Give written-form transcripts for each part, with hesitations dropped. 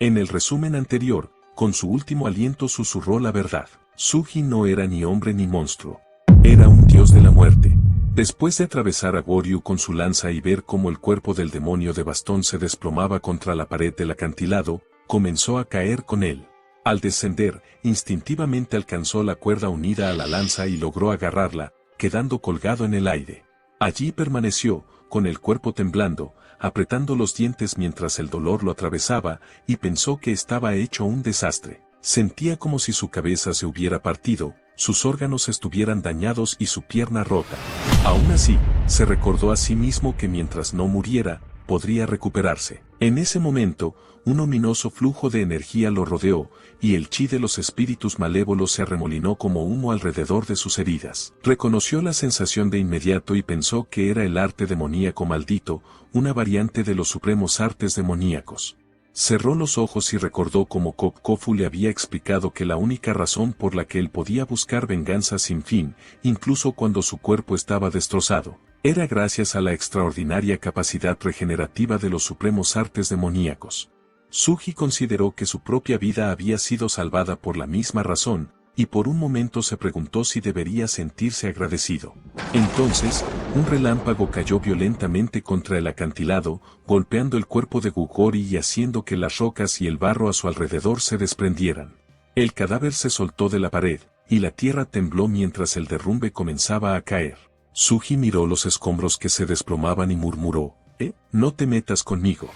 En el resumen anterior, con su último aliento susurró la verdad. Suji no era ni hombre ni monstruo. Era un dios de la muerte. Después de atravesar a Goryu con su lanza y ver cómo el cuerpo del demonio de bastón se desplomaba contra la pared del acantilado, comenzó a caer con él. Al descender, instintivamente alcanzó la cuerda unida a la lanza y logró agarrarla, quedando colgado en el aire. Allí permaneció, con el cuerpo temblando, apretando los dientes mientras el dolor lo atravesaba, y pensó que estaba hecho un desastre. Sentía como si su cabeza se hubiera partido, sus órganos estuvieran dañados y su pierna rota. Aún así, se recordó a sí mismo que mientras no muriera, podría recuperarse. En ese momento, un ominoso flujo de energía lo rodeó, y el chi de los espíritus malévolos se arremolinó como humo alrededor de sus heridas. Reconoció la sensación de inmediato y pensó que era el arte demoníaco maldito, una variante de los supremos artes demoníacos. Cerró los ojos y recordó cómo Kopkofu le había explicado que la única razón por la que él podía buscar venganza sin fin, incluso cuando su cuerpo estaba destrozado, era gracias a la extraordinaria capacidad regenerativa de los supremos artes demoníacos. Suji consideró que su propia vida había sido salvada por la misma razón, y por un momento se preguntó si debería sentirse agradecido. Entonces, un relámpago cayó violentamente contra el acantilado, golpeando el cuerpo de Gugori y haciendo que las rocas y el barro a su alrededor se desprendieran. El cadáver se soltó de la pared, y la tierra tembló mientras el derrumbe comenzaba a caer. Suji miró los escombros que se desplomaban y murmuró, no te metas conmigo.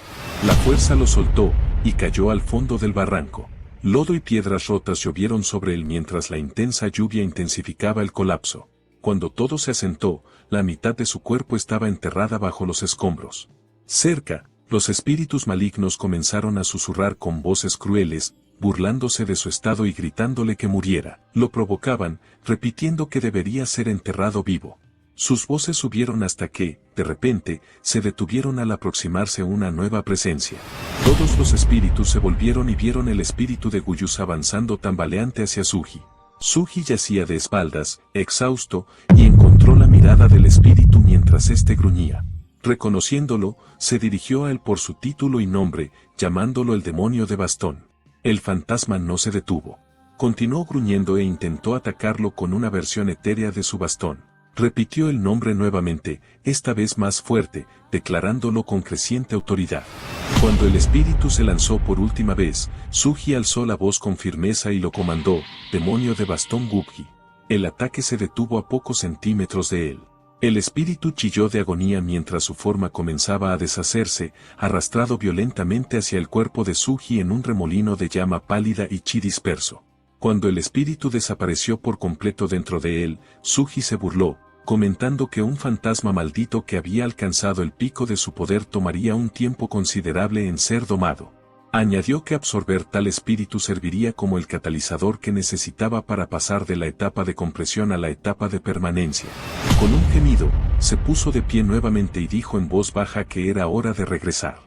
La fuerza lo soltó, y cayó al fondo del barranco. Lodo y piedras rotas llovieron sobre él mientras la intensa lluvia intensificaba el colapso. Cuando todo se asentó, la mitad de su cuerpo estaba enterrada bajo los escombros. Cerca, los espíritus malignos comenzaron a susurrar con voces crueles, burlándose de su estado y gritándole que muriera. Lo provocaban, repitiendo que debería ser enterrado vivo. Sus voces subieron hasta que, de repente, se detuvieron al aproximarse una nueva presencia. Todos los espíritus se volvieron y vieron el espíritu de Guyus avanzando tambaleante hacia Suji. Suji yacía de espaldas, exhausto, y encontró la mirada del espíritu mientras éste gruñía. Reconociéndolo, se dirigió a él por su título y nombre, llamándolo el demonio de bastón. El fantasma no se detuvo. Continuó gruñendo e intentó atacarlo con una versión etérea de su bastón. Repitió el nombre nuevamente, esta vez más fuerte, declarándolo con creciente autoridad. Cuando el espíritu se lanzó por última vez, Suji alzó la voz con firmeza y lo comandó, demonio de bastón Gubji. El ataque se detuvo a pocos centímetros de él. El espíritu chilló de agonía mientras su forma comenzaba a deshacerse, arrastrado violentamente hacia el cuerpo de Suji en un remolino de llama pálida y chi disperso. Cuando el espíritu desapareció por completo dentro de él, Suji se burló, comentando que un fantasma maldito que había alcanzado el pico de su poder tomaría un tiempo considerable en ser domado. Añadió que absorber tal espíritu serviría como el catalizador que necesitaba para pasar de la etapa de compresión a la etapa de permanencia. Con un gemido, se puso de pie nuevamente y dijo en voz baja que era hora de regresar.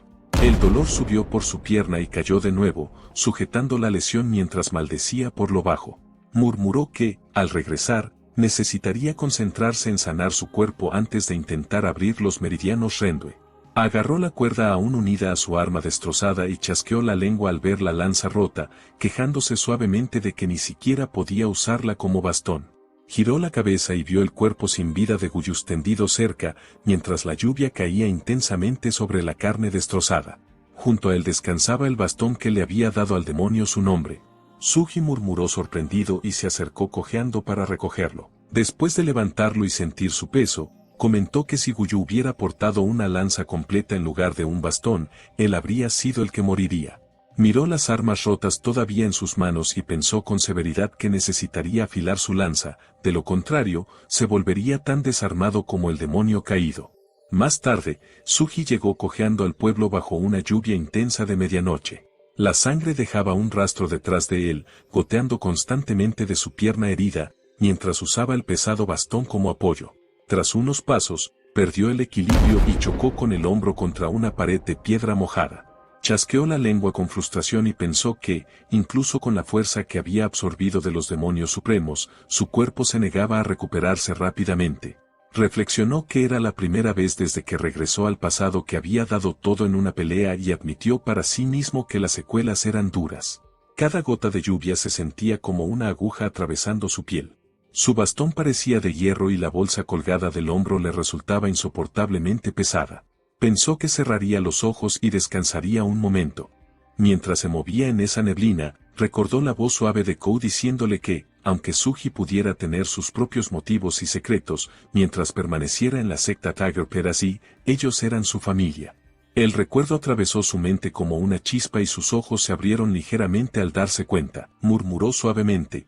El dolor subió por su pierna y cayó de nuevo, sujetando la lesión mientras maldecía por lo bajo. Murmuró que, al regresar, necesitaría concentrarse en sanar su cuerpo antes de intentar abrir los meridianos Rendue. Agarró la cuerda aún unida a su arma destrozada y chasqueó la lengua al ver la lanza rota, quejándose suavemente de que ni siquiera podía usarla como bastón. Giró la cabeza y vio el cuerpo sin vida de Guyus tendido cerca, mientras la lluvia caía intensamente sobre la carne destrozada. Junto a él descansaba el bastón que le había dado al demonio su nombre. Suji murmuró sorprendido y se acercó cojeando para recogerlo. Después de levantarlo y sentir su peso, comentó que si Guyu hubiera portado una lanza completa en lugar de un bastón, él habría sido el que moriría. Miró las armas rotas todavía en sus manos y pensó con severidad que necesitaría afilar su lanza, de lo contrario, se volvería tan desarmado como el demonio caído. Más tarde, Suji llegó cojeando al pueblo bajo una lluvia intensa de medianoche. La sangre dejaba un rastro detrás de él, goteando constantemente de su pierna herida, mientras usaba el pesado bastón como apoyo. Tras unos pasos, perdió el equilibrio y chocó con el hombro contra una pared de piedra mojada. Chasqueó la lengua con frustración y pensó que, incluso con la fuerza que había absorbido de los demonios supremos, su cuerpo se negaba a recuperarse rápidamente. Reflexionó que era la primera vez desde que regresó al pasado que había dado todo en una pelea y admitió para sí mismo que las secuelas eran duras. Cada gota de lluvia se sentía como una aguja atravesando su piel. Su bastón parecía de hierro y la bolsa colgada del hombro le resultaba insoportablemente pesada. Pensó que cerraría los ojos y descansaría un momento. Mientras se movía en esa neblina, recordó la voz suave de Kou diciéndole que, aunque Suji pudiera tener sus propios motivos y secretos, mientras permaneciera en la secta Tiger Perasi, ellos eran su familia. El recuerdo atravesó su mente como una chispa y sus ojos se abrieron ligeramente al darse cuenta. Murmuró suavemente,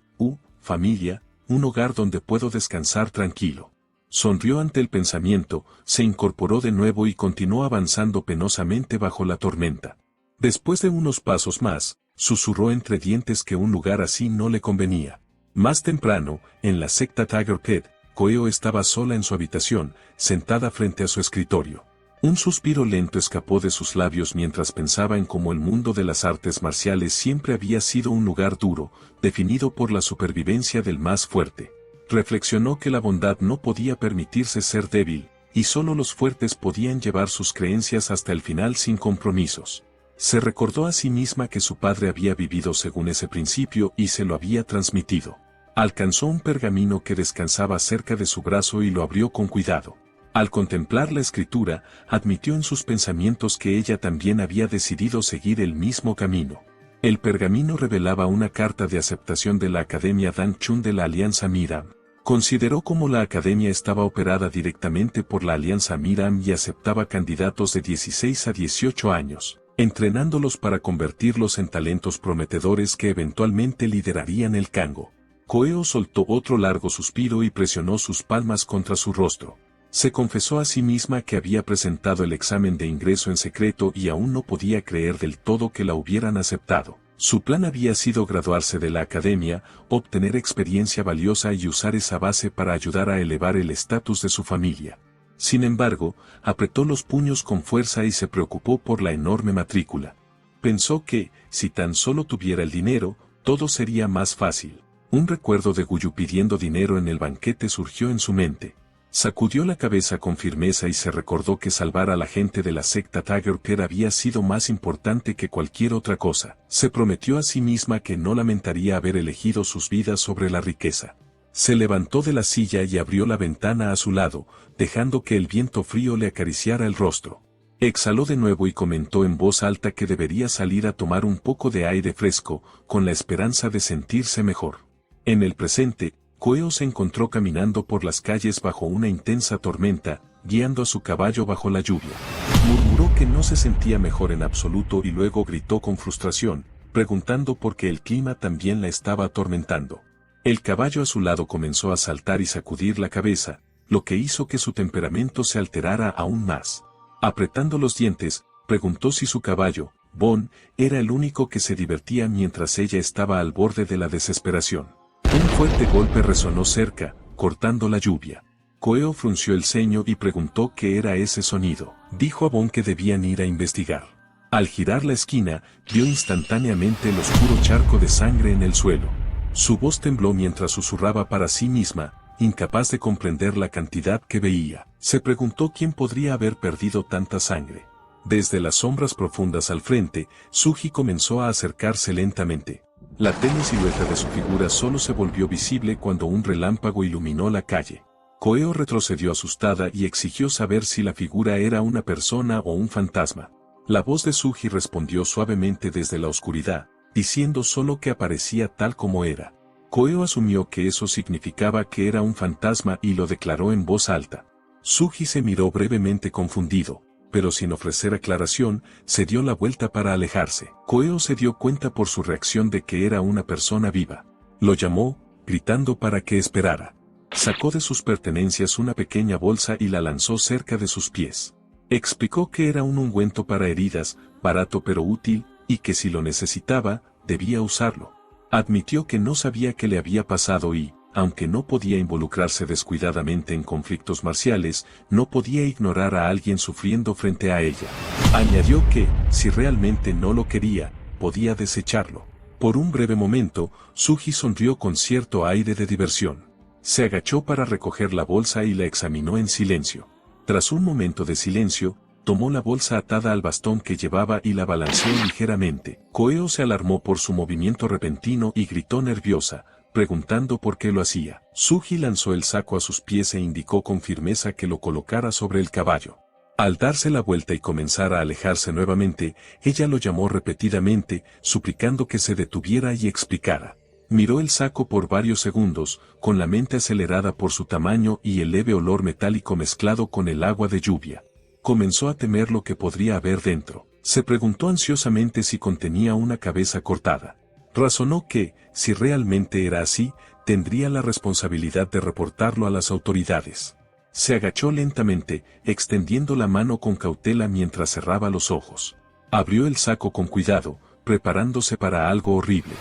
familia, un hogar donde puedo descansar tranquilo. Sonrió ante el pensamiento, se incorporó de nuevo y continuó avanzando penosamente bajo la tormenta. Después de unos pasos más, susurró entre dientes que un lugar así no le convenía. Más temprano, en la secta Tiger Pet, Koeo estaba sola en su habitación, sentada frente a su escritorio. Un suspiro lento escapó de sus labios mientras pensaba en cómo el mundo de las artes marciales siempre había sido un lugar duro, definido por la supervivencia del más fuerte. Reflexionó que la bondad no podía permitirse ser débil, y solo los fuertes podían llevar sus creencias hasta el final sin compromisos. Se recordó a sí misma que su padre había vivido según ese principio y se lo había transmitido. Alcanzó un pergamino que descansaba cerca de su brazo y lo abrió con cuidado. Al contemplar la escritura, admitió en sus pensamientos que ella también había decidido seguir el mismo camino. El pergamino revelaba una carta de aceptación de la Academia Dan Chun de la Alianza Miram. Consideró cómo la academia estaba operada directamente por la Alianza Miram y aceptaba candidatos de 16 a 18 años, entrenándolos para convertirlos en talentos prometedores que eventualmente liderarían el Kango. Koeo soltó otro largo suspiro y presionó sus palmas contra su rostro. Se confesó a sí misma que había presentado el examen de ingreso en secreto y aún no podía creer del todo que la hubieran aceptado. Su plan había sido graduarse de la academia, obtener experiencia valiosa y usar esa base para ayudar a elevar el estatus de su familia. Sin embargo, apretó los puños con fuerza y se preocupó por la enorme matrícula. Pensó que, si tan solo tuviera el dinero, todo sería más fácil. Un recuerdo de Guyu pidiendo dinero en el banquete surgió en su mente. Sacudió la cabeza con firmeza y se recordó que salvar a la gente de la secta Tiger Pet había sido más importante que cualquier otra cosa. Se prometió a sí misma que no lamentaría haber elegido sus vidas sobre la riqueza. Se levantó de la silla y abrió la ventana a su lado, dejando que el viento frío le acariciara el rostro. Exhaló de nuevo y comentó en voz alta que debería salir a tomar un poco de aire fresco, con la esperanza de sentirse mejor. En el presente, Koeo se encontró caminando por las calles bajo una intensa tormenta, guiando a su caballo bajo la lluvia. Murmuró que no se sentía mejor en absoluto y luego gritó con frustración, preguntando por qué el clima también la estaba atormentando. El caballo a su lado comenzó a saltar y sacudir la cabeza, lo que hizo que su temperamento se alterara aún más. Apretando los dientes, preguntó si su caballo, Bon, era el único que se divertía mientras ella estaba al borde de la desesperación. Un fuerte golpe resonó cerca, cortando la lluvia. Koeo frunció el ceño y preguntó qué era ese sonido. Dijo a Bon que debían ir a investigar. Al girar la esquina, vio instantáneamente el oscuro charco de sangre en el suelo. Su voz tembló mientras susurraba para sí misma, incapaz de comprender la cantidad que veía. Se preguntó quién podría haber perdido tanta sangre. Desde las sombras profundas al frente, Suji comenzó a acercarse lentamente. La tenue silueta de su figura solo se volvió visible cuando un relámpago iluminó la calle. Koeo retrocedió asustada y exigió saber si la figura era una persona o un fantasma. La voz de Suji respondió suavemente desde la oscuridad, diciendo solo que aparecía tal como era. Koeo asumió que eso significaba que era un fantasma y lo declaró en voz alta. Suji se miró brevemente confundido, pero sin ofrecer aclaración, se dio la vuelta para alejarse. Koeo se dio cuenta por su reacción de que era una persona viva. Lo llamó, gritando para que esperara. Sacó de sus pertenencias una pequeña bolsa y la lanzó cerca de sus pies. Explicó que era un ungüento para heridas, barato pero útil, y que si lo necesitaba, debía usarlo. Admitió que no sabía qué le había pasado y, aunque no podía involucrarse descuidadamente en conflictos marciales, no podía ignorar a alguien sufriendo frente a ella. Añadió que, si realmente no lo quería, podía desecharlo. Por un breve momento, Suji sonrió con cierto aire de diversión. Se agachó para recoger la bolsa y la examinó en silencio. Tras un momento de silencio, tomó la bolsa atada al bastón que llevaba y la balanceó ligeramente. Koeo se alarmó por su movimiento repentino y gritó nerviosa, preguntando por qué lo hacía. Suji lanzó el saco a sus pies e indicó con firmeza que lo colocara sobre el caballo. Al darse la vuelta y comenzar a alejarse nuevamente, ella lo llamó repetidamente, suplicando que se detuviera y explicara. Miró el saco por varios segundos, con la mente acelerada por su tamaño y el leve olor metálico mezclado con el agua de lluvia. Comenzó a temer lo que podría haber dentro. Se preguntó ansiosamente si contenía una cabeza cortada. Razonó que, si realmente era así, tendría la responsabilidad de reportarlo a las autoridades. Se agachó lentamente, extendiendo la mano con cautela mientras cerraba los ojos. Abrió el saco con cuidado, preparándose para algo horrible.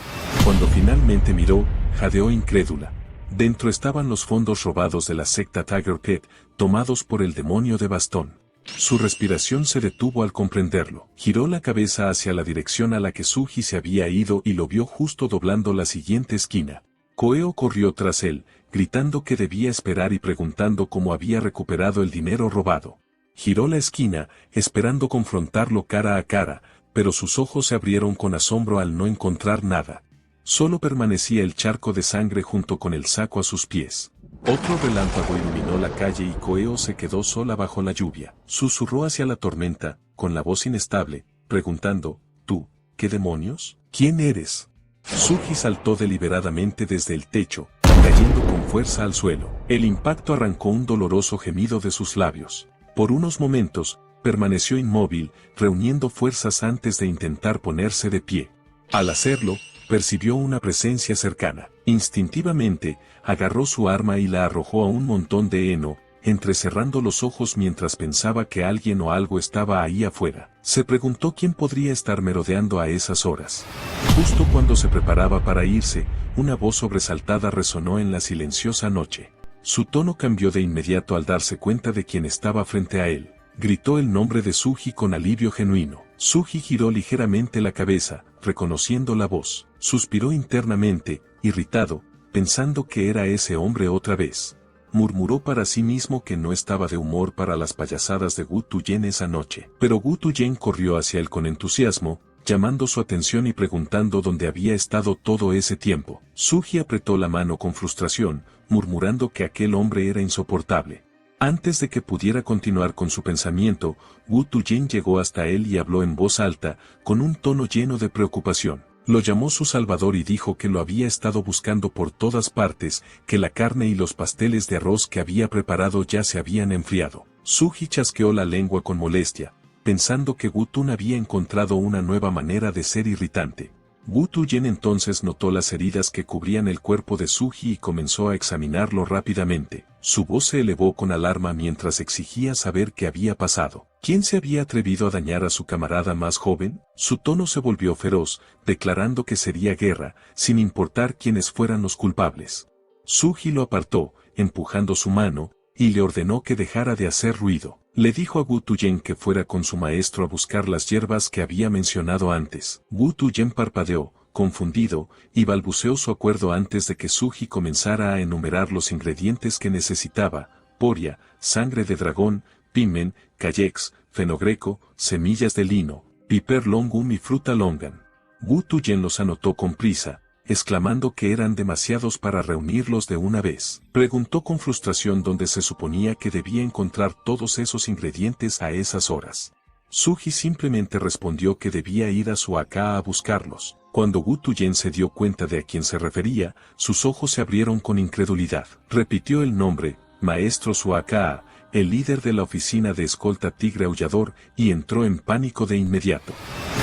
Cuando finalmente miró, jadeó incrédula. Dentro estaban los fondos robados de la secta Tiger Pet, tomados por el demonio de bastón. Su respiración se detuvo al comprenderlo. Giró la cabeza hacia la dirección a la que Suji se había ido y lo vio justo doblando la siguiente esquina. Koeo corrió tras él, gritando que debía esperar y preguntando cómo había recuperado el dinero robado. Giró la esquina, esperando confrontarlo cara a cara, pero sus ojos se abrieron con asombro al no encontrar nada. Solo permanecía el charco de sangre junto con el saco a sus pies. Otro relámpago iluminó la calle y Koeo se quedó sola bajo la lluvia. Susurró hacia la tormenta, con la voz inestable, preguntando, ¿tú, qué demonios? ¿Quién eres? Suji saltó deliberadamente desde el techo, cayendo con fuerza al suelo. El impacto arrancó un doloroso gemido de sus labios. Por unos momentos, permaneció inmóvil, reuniendo fuerzas antes de intentar ponerse de pie. Al hacerlo, percibió una presencia cercana. Instintivamente, agarró su arma y la arrojó a un montón de heno, entrecerrando los ojos mientras pensaba que alguien o algo estaba ahí afuera. Se preguntó quién podría estar merodeando a esas horas. Justo cuando se preparaba para irse, una voz sobresaltada resonó en la silenciosa noche. Su tono cambió de inmediato al darse cuenta de quién estaba frente a él. Gritó el nombre de Suji con alivio genuino. Suji giró ligeramente la cabeza, reconociendo la voz. Suspiró internamente, irritado, pensando que era ese hombre otra vez. Murmuró para sí mismo que no estaba de humor para las payasadas de Gu Tuyen esa noche. Pero Gu Tuyen corrió hacia él con entusiasmo, llamando su atención y preguntando dónde había estado todo ese tiempo. Suji apretó la mano con frustración, murmurando que aquel hombre era insoportable. Antes de que pudiera continuar con su pensamiento, Gu Tuyen llegó hasta él y habló en voz alta, con un tono lleno de preocupación. Lo llamó su salvador y dijo que lo había estado buscando por todas partes, que la carne y los pasteles de arroz que había preparado ya se habían enfriado. Suji chasqueó la lengua con molestia, pensando que Gu Tun había encontrado una nueva manera de ser irritante. Gu Tuyen entonces notó las heridas que cubrían el cuerpo de Suji y comenzó a examinarlo rápidamente. Su voz se elevó con alarma mientras exigía saber qué había pasado. ¿Quién se había atrevido a dañar a su camarada más joven? Su tono se volvió feroz, declarando que sería guerra, sin importar quiénes fueran los culpables. Suji lo apartó, empujando su mano, y le ordenó que dejara de hacer ruido. Le dijo a Gu Tuyen que fuera con su maestro a buscar las hierbas que había mencionado antes. Gu Tuyen parpadeó, confundido, y balbuceó su acuerdo antes de que Suji comenzara a enumerar los ingredientes que necesitaba: poria, sangre de dragón, pimen, callex, fenogreco, semillas de lino, piper longum y fruta longan. Gu Tuyen los anotó con prisa, exclamando que eran demasiados para reunirlos de una vez. Preguntó con frustración dónde se suponía que debía encontrar todos esos ingredientes a esas horas. Suji simplemente respondió que debía ir a su Aka a buscarlos. Cuando Gu Tuyen se dio cuenta de a quién se refería, sus ojos se abrieron con incredulidad. Repitió el nombre, Maestro Suaka, el líder de la oficina de escolta Tigre Aullador, y entró en pánico de inmediato.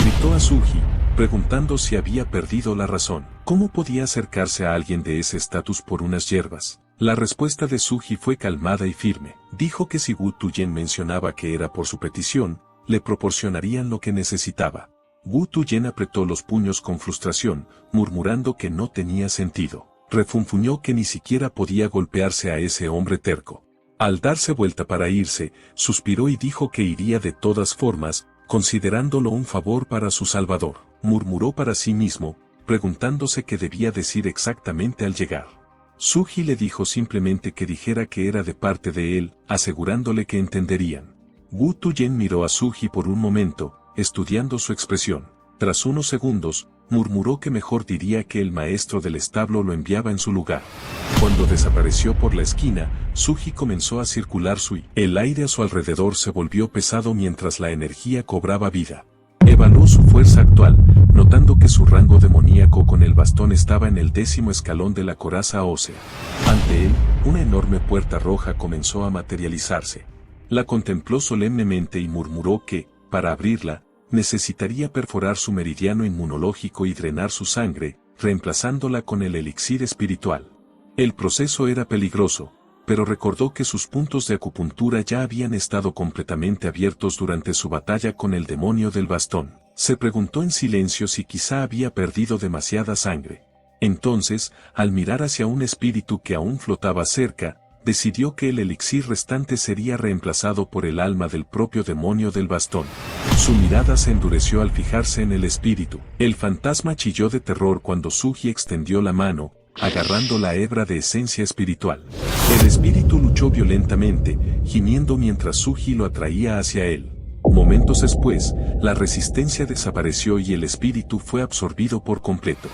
Gritó a Suji, preguntando si había perdido la razón. ¿Cómo podía acercarse a alguien de ese estatus por unas hierbas? La respuesta de Suji fue calmada y firme. Dijo que si Gu Tuyen mencionaba que era por su petición, le proporcionarían lo que necesitaba. Gu Tuyen apretó los puños con frustración, murmurando que no tenía sentido. Refunfuñó que ni siquiera podía golpearse a ese hombre terco. Al darse vuelta para irse, suspiró y dijo que iría de todas formas, considerándolo un favor para su salvador. Murmuró para sí mismo, preguntándose qué debía decir exactamente al llegar. Suji le dijo simplemente que dijera que era de parte de él, asegurándole que entenderían. Wu Tuyen miró a Suji por un momento, estudiando su expresión. Tras unos segundos, murmuró que mejor diría que el maestro del establo lo enviaba en su lugar. Cuando desapareció por la esquina, Suji comenzó a circular el aire a su alrededor se volvió pesado mientras la energía cobraba vida. Evaluó su fuerza actual, notando que su rango demoníaco con el bastón estaba en el 10º escalón de la coraza ósea. Ante él, una enorme puerta roja comenzó a materializarse. La contempló solemnemente y murmuró que, para abrirla, necesitaría perforar su meridiano inmunológico y drenar su sangre, reemplazándola con el elixir espiritual. El proceso era peligroso, pero recordó que sus puntos de acupuntura ya habían estado completamente abiertos durante su batalla con el demonio del bastón. Se preguntó en silencio si quizá había perdido demasiada sangre. Entonces, al mirar hacia un espíritu que aún flotaba cerca, decidió que el elixir restante sería reemplazado por el alma del propio demonio del bastón. Su mirada se endureció al fijarse en el espíritu. El fantasma chilló de terror cuando Suji extendió la mano, agarrando la hebra de esencia espiritual. El espíritu luchó violentamente, gimiendo mientras Suji lo atraía hacia él. Momentos después, la resistencia desapareció y el espíritu fue absorbido por completo.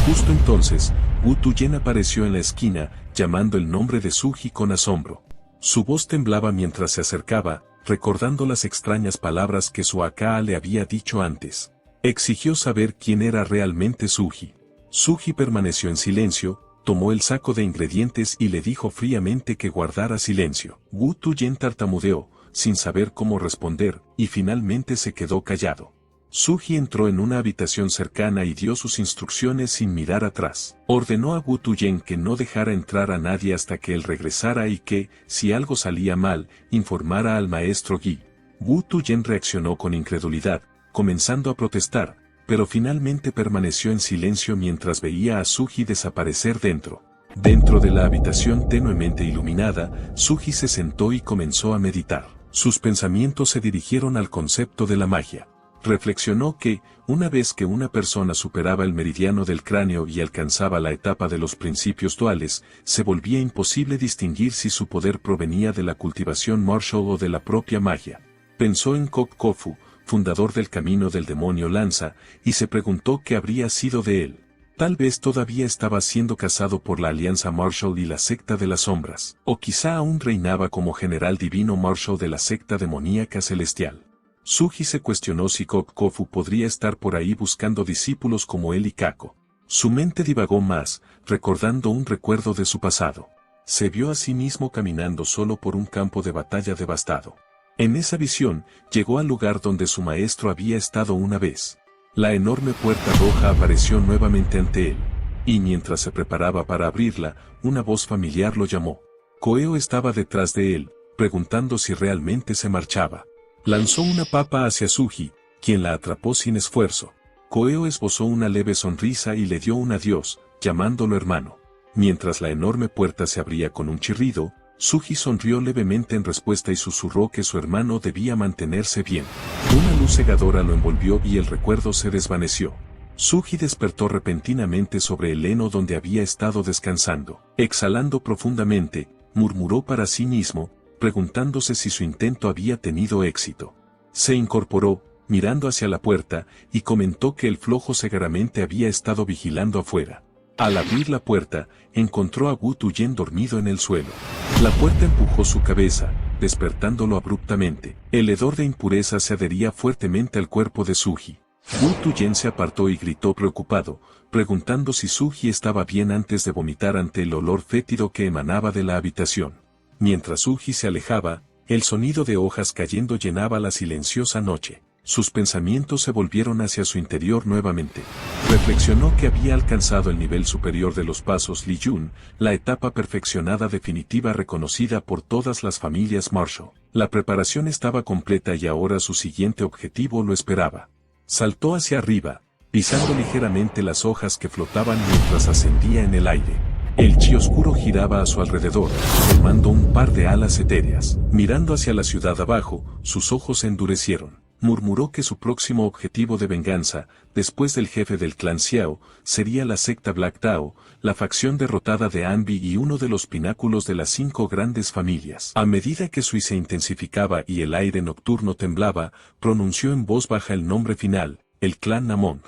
Justo entonces, Wu Tuyen apareció en la esquina, llamando el nombre de Suji con asombro. Su voz temblaba mientras se acercaba, recordando las extrañas palabras que su Akaa le había dicho antes. Exigió saber quién era realmente Suji. Suji permaneció en silencio, tomó el saco de ingredientes y le dijo fríamente que guardara silencio. Wu Tuyen tartamudeó, sin saber cómo responder, y finalmente se quedó callado. Suji entró en una habitación cercana y dio sus instrucciones sin mirar atrás. Ordenó a Wu Tuyen que no dejara entrar a nadie hasta que él regresara y que, si algo salía mal, informara al maestro Yi. Wu Tuyen reaccionó con incredulidad, comenzando a protestar, pero finalmente permaneció en silencio mientras veía a Suji desaparecer dentro. Dentro de la habitación tenuemente iluminada, Suji se sentó y comenzó a meditar. Sus pensamientos se dirigieron al concepto de la magia. Reflexionó que, una vez que una persona superaba el meridiano del cráneo y alcanzaba la etapa de los principios duales, se volvía imposible distinguir si su poder provenía de la cultivación martial o de la propia magia. Pensó en Kok Kofu, fundador del camino del demonio lanza, y se preguntó qué habría sido de él. Tal vez todavía estaba siendo cazado por la Alianza Martial y la secta de las sombras, o quizá aún reinaba como general divino Martial de la secta demoníaca celestial. Suji se cuestionó si Kok Kofu podría estar por ahí buscando discípulos como él y Kako. Su mente divagó más, recordando un recuerdo de su pasado. Se vio a sí mismo caminando solo por un campo de batalla devastado. En esa visión, llegó al lugar donde su maestro había estado una vez. La enorme puerta roja apareció nuevamente ante él, y mientras se preparaba para abrirla, una voz familiar lo llamó. Koeo estaba detrás de él, preguntando si realmente se marchaba. Lanzó una papa hacia Suji, quien la atrapó sin esfuerzo. Koeo esbozó una leve sonrisa y le dio un adiós, llamándolo hermano. Mientras la enorme puerta se abría con un chirrido, Suji sonrió levemente en respuesta y susurró que su hermano debía mantenerse bien. Una luz cegadora lo envolvió y el recuerdo se desvaneció. Suji despertó repentinamente sobre el heno donde había estado descansando. Exhalando profundamente, murmuró para sí mismo, preguntándose si su intento había tenido éxito. Se incorporó, mirando hacia la puerta, y comentó que el flojo cegaramente había estado vigilando afuera. Al abrir la puerta, encontró a Wu Tuyen dormido en el suelo. La puerta empujó su cabeza, despertándolo abruptamente. El hedor de impureza se adhería fuertemente al cuerpo de Suji. Wu Tuyen se apartó y gritó preocupado, preguntando si Suji estaba bien antes de vomitar ante el olor fétido que emanaba de la habitación. Mientras Suji se alejaba, el sonido de hojas cayendo llenaba la silenciosa noche. Sus pensamientos se volvieron hacia su interior nuevamente. Reflexionó que había alcanzado el nivel superior de los pasos Li Yun, la etapa perfeccionada definitiva reconocida por todas las familias Martial. La preparación estaba completa y ahora su siguiente objetivo lo esperaba. Saltó hacia arriba, pisando ligeramente las hojas que flotaban mientras ascendía en el aire. El chi oscuro giraba a su alrededor, formando un par de alas etéreas. Mirando hacia la ciudad abajo, sus ojos se endurecieron. murmuró que su próximo objetivo de venganza, después del jefe del clan Xiao, sería la secta Black Dao, la facción derrotada de Anbi y uno de los pináculos de las 5 grandes familias. A medida que su ira se intensificaba y el aire nocturno temblaba, pronunció en voz baja el nombre final, el clan Namong.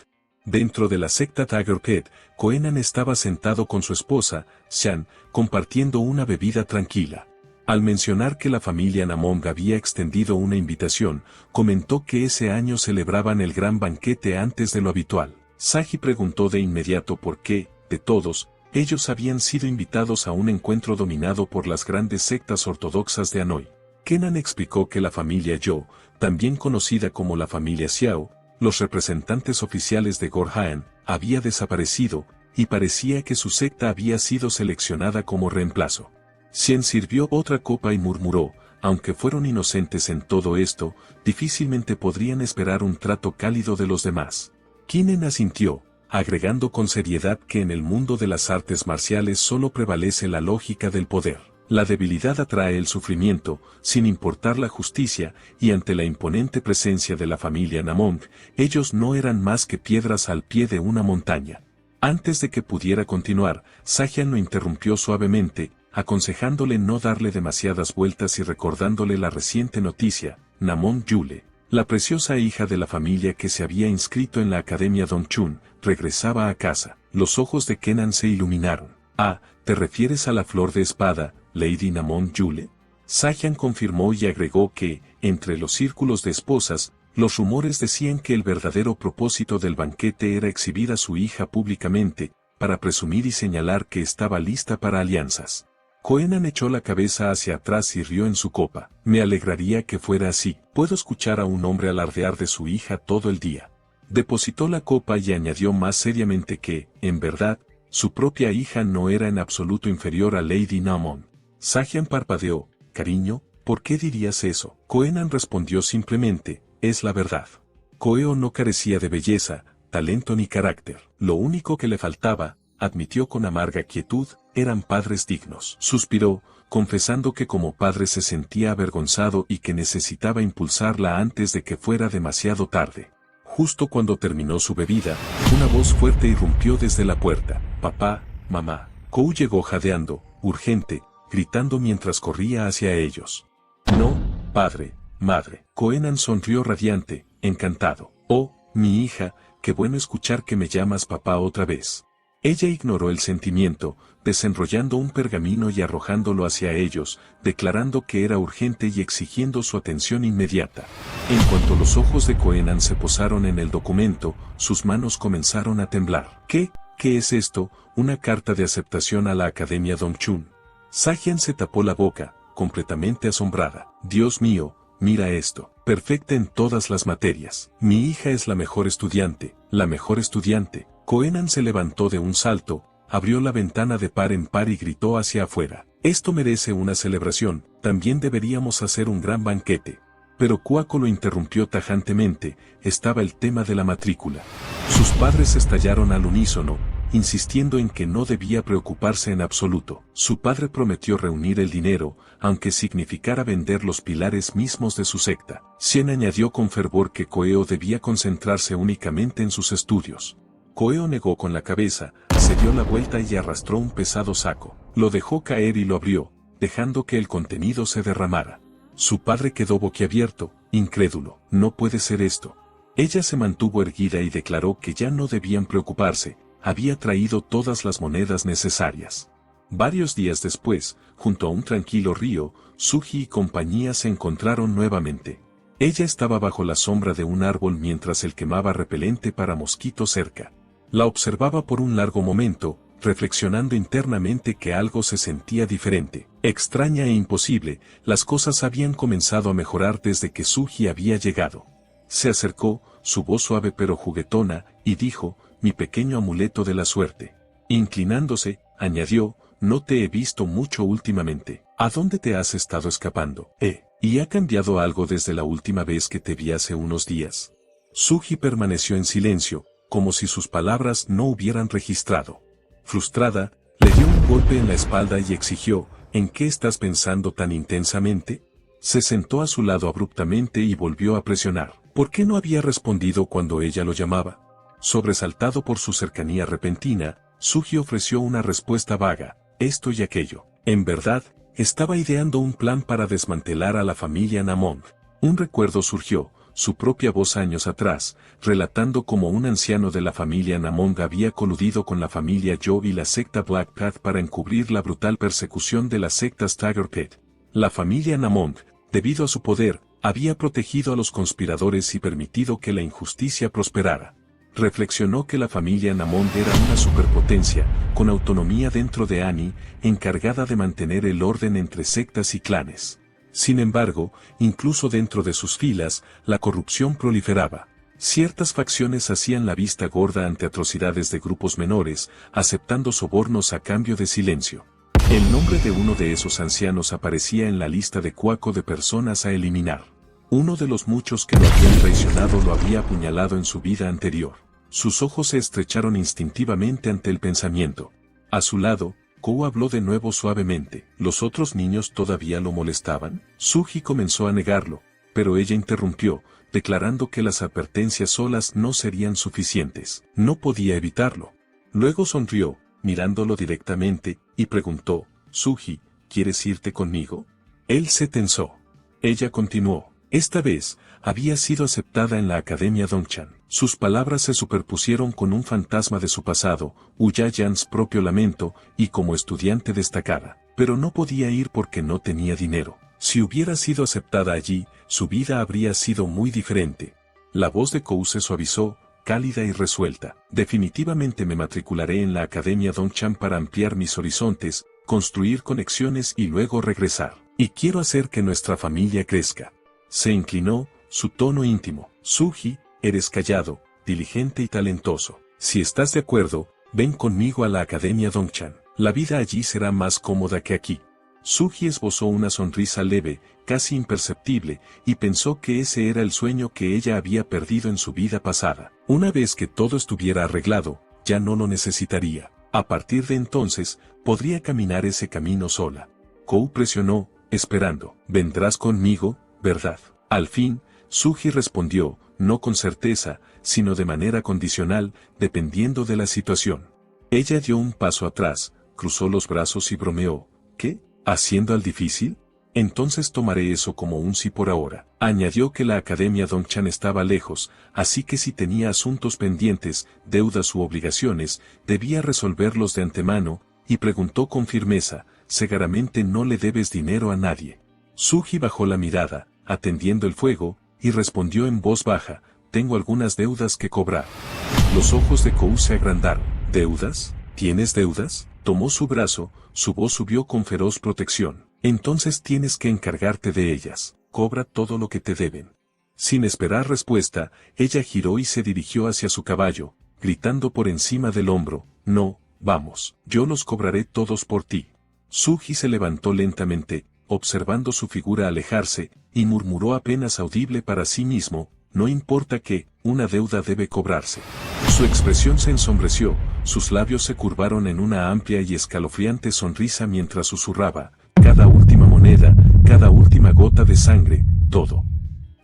Dentro de la secta Tiger Pet, Koenan estaba sentado con su esposa, Shan, compartiendo una bebida tranquila. Al mencionar que la familia Namong había extendido una invitación, comentó que ese año celebraban el gran banquete antes de lo habitual. Saji preguntó de inmediato por qué, de todos, ellos habían sido invitados a un encuentro dominado por las grandes sectas ortodoxas de Hanoi. Kenan explicó que la familia Zhou, también conocida como la familia Xiao, los representantes oficiales de Gorhan, había desaparecido, y parecía que su secta había sido seleccionada como reemplazo. Xian sirvió otra copa y murmuró, aunque fueron inocentes en todo esto, difícilmente podrían esperar un trato cálido de los demás. Kinen asintió, agregando con seriedad que en el mundo de las artes marciales solo prevalece la lógica del poder. La debilidad atrae el sufrimiento, sin importar la justicia, y ante la imponente presencia de la familia Namong, ellos no eran más que piedras al pie de una montaña. Antes de que pudiera continuar, Sajian lo interrumpió suavemente, aconsejándole no darle demasiadas vueltas y recordándole la reciente noticia. Namong Yule, la preciosa hija de la familia que se había inscrito en la Academia Dongchun, regresaba a casa. Los ojos de Kenan se iluminaron. Ah, ¿te refieres a la flor de espada, Lady Namong Yule? Sajian confirmó y agregó que, entre los círculos de esposas, los rumores decían que el verdadero propósito del banquete era exhibir a su hija públicamente, para presumir y señalar que estaba lista para alianzas. Koenan echó la cabeza hacia atrás y rió en su copa. Me alegraría que fuera así. Puedo escuchar a un hombre alardear de su hija todo el día. Depositó la copa y añadió más seriamente que, en verdad, su propia hija no era en absoluto inferior a Lady Namong. Sajian parpadeó. Cariño, ¿por qué dirías eso? Koenan respondió simplemente, es la verdad. Koeo no carecía de belleza, talento ni carácter. Lo único que le faltaba, admitió con amarga quietud, eran padres dignos. Suspiró, confesando que como padre se sentía avergonzado y que necesitaba impulsarla antes de que fuera demasiado tarde. Justo cuando terminó su bebida, una voz fuerte irrumpió desde la puerta. Papá, mamá. Kou llegó jadeando, urgente, gritando mientras corría hacia ellos. No, padre, madre. Koenan sonrió radiante, encantado. Oh, mi hija, qué bueno escuchar que me llamas papá otra vez. Ella ignoró el sentimiento, desenrollando un pergamino y arrojándolo hacia ellos, declarando que era urgente y exigiendo su atención inmediata. En cuanto los ojos de Koenan se posaron en el documento, sus manos comenzaron a temblar. ¿Qué es esto? Una carta de aceptación a la Academia Dongchun. Sajian se tapó la boca, completamente asombrada. Dios mío, mira esto. Perfecta en todas las materias. Mi hija es la mejor estudiante, la mejor estudiante. Koenan se levantó de un salto, abrió la ventana de par en par y gritó hacia afuera. Esto merece una celebración, también deberíamos hacer un gran banquete. Pero Kuako lo interrumpió tajantemente, estaba el tema de la matrícula. Sus padres estallaron al unísono, insistiendo en que no debía preocuparse en absoluto. Su padre prometió reunir el dinero, aunque significara vender los pilares mismos de su secta. Xian añadió con fervor que Koeo debía concentrarse únicamente en sus estudios. Koeo negó con la cabeza, se dio la vuelta y arrastró un pesado saco. Lo dejó caer y lo abrió, dejando que el contenido se derramara. Su padre quedó boquiabierto, incrédulo. No puede ser esto. Ella se mantuvo erguida y declaró que ya no debían preocuparse, había traído todas las monedas necesarias. Varios días después, junto a un tranquilo río, Suji y compañía se encontraron nuevamente. Ella estaba bajo la sombra de un árbol mientras él quemaba repelente para mosquitos cerca. La observaba por un largo momento, reflexionando internamente que algo se sentía diferente, extraña e imposible. Las cosas habían comenzado a mejorar desde que Suji había llegado. Se acercó, su voz suave pero juguetona, y dijo, mi pequeño amuleto de la suerte. Inclinándose, añadió, no te he visto mucho últimamente. ¿A dónde te has estado escapando? ¿Y ha cambiado algo desde la última vez que te vi hace unos días? Suji permaneció en silencio, como si sus palabras no hubieran registrado. Frustrada, le dio un golpe en la espalda y exigió, ¿en qué estás pensando tan intensamente? Se sentó a su lado abruptamente y volvió a presionar. ¿Por qué no había respondido cuando ella lo llamaba? Sobresaltado por su cercanía repentina, Sugi ofreció una respuesta vaga, esto y aquello. En verdad, estaba ideando un plan para desmantelar a la familia Namong. Un recuerdo surgió, su propia voz años atrás, relatando cómo un anciano de la familia Namong había coludido con la familia Zhou y la secta Black Path para encubrir la brutal persecución de las sectas Tiger Pit. La familia Namong, debido a su poder, había protegido a los conspiradores y permitido que la injusticia prosperara. Reflexionó que la familia Namong era una superpotencia, con autonomía dentro de Ani, encargada de mantener el orden entre sectas y clanes. Sin embargo, incluso dentro de sus filas, la corrupción proliferaba. Ciertas facciones hacían la vista gorda ante atrocidades de grupos menores, aceptando sobornos a cambio de silencio. El nombre de uno de esos ancianos aparecía en la lista de cuaco de personas a eliminar. Uno de los muchos que lo habían traicionado lo había apuñalado en su vida anterior. Sus ojos se estrecharon instintivamente ante el pensamiento. A su lado, Kou habló de nuevo suavemente. ¿Los otros niños todavía lo molestaban? Sugi comenzó a negarlo, pero ella interrumpió, declarando que las advertencias solas no serían suficientes. No podía evitarlo. Luego sonrió, mirándolo directamente, y preguntó, «Sugi, ¿quieres irte conmigo?» Él se tensó. Ella continuó. Esta vez, había sido aceptada en la Academia Dongchan. Sus palabras se superpusieron con un fantasma de su pasado, Uyayans propio lamento, y como estudiante destacada. Pero no podía ir porque no tenía dinero. Si hubiera sido aceptada allí, su vida habría sido muy diferente. La voz de Kou se suavizó, cálida y resuelta. Definitivamente me matricularé en la Academia Dongchan para ampliar mis horizontes, construir conexiones y luego regresar. Y quiero hacer que nuestra familia crezca. Se inclinó, su tono íntimo. Sugi, eres callado, diligente y talentoso. Si estás de acuerdo, ven conmigo a la Academia Dongchan. La vida allí será más cómoda que aquí. Sugi esbozó una sonrisa leve, casi imperceptible, y pensó que ese era el sueño que ella había perdido en su vida pasada. Una vez que todo estuviera arreglado, ya no lo necesitaría. A partir de entonces, podría caminar ese camino sola. Kou presionó, esperando. ¿Vendrás conmigo, verdad? Al fin, Sugi respondió, no con certeza, sino de manera condicional, dependiendo de la situación. Ella dio un paso atrás, cruzó los brazos y bromeó. ¿Qué? ¿Haciendo al difícil? Entonces tomaré eso como un sí por ahora. Añadió que la Academia Dongchan estaba lejos, así que si tenía asuntos pendientes, deudas u obligaciones, debía resolverlos de antemano, y preguntó con firmeza, «Seguramente no le debes dinero a nadie». Sugi bajó la mirada, atendiendo el fuego, y respondió en voz baja, «Tengo algunas deudas que cobrar». Los ojos de Kou se agrandaron. ¿Deudas? ¿Tienes deudas? Tomó su brazo, su voz subió con feroz protección. Entonces tienes que encargarte de ellas. Cobra todo lo que te deben. Sin esperar respuesta, ella giró y se dirigió hacia su caballo, gritando por encima del hombro, «No, vamos, yo los cobraré todos por ti». Sugi se levantó lentamente, observando su figura alejarse, y murmuró apenas audible para sí mismo, «No importa que, una deuda debe cobrarse». Su expresión se ensombreció, sus labios se curvaron en una amplia y escalofriante sonrisa mientras susurraba, «Cada última moneda, cada última gota de sangre, todo».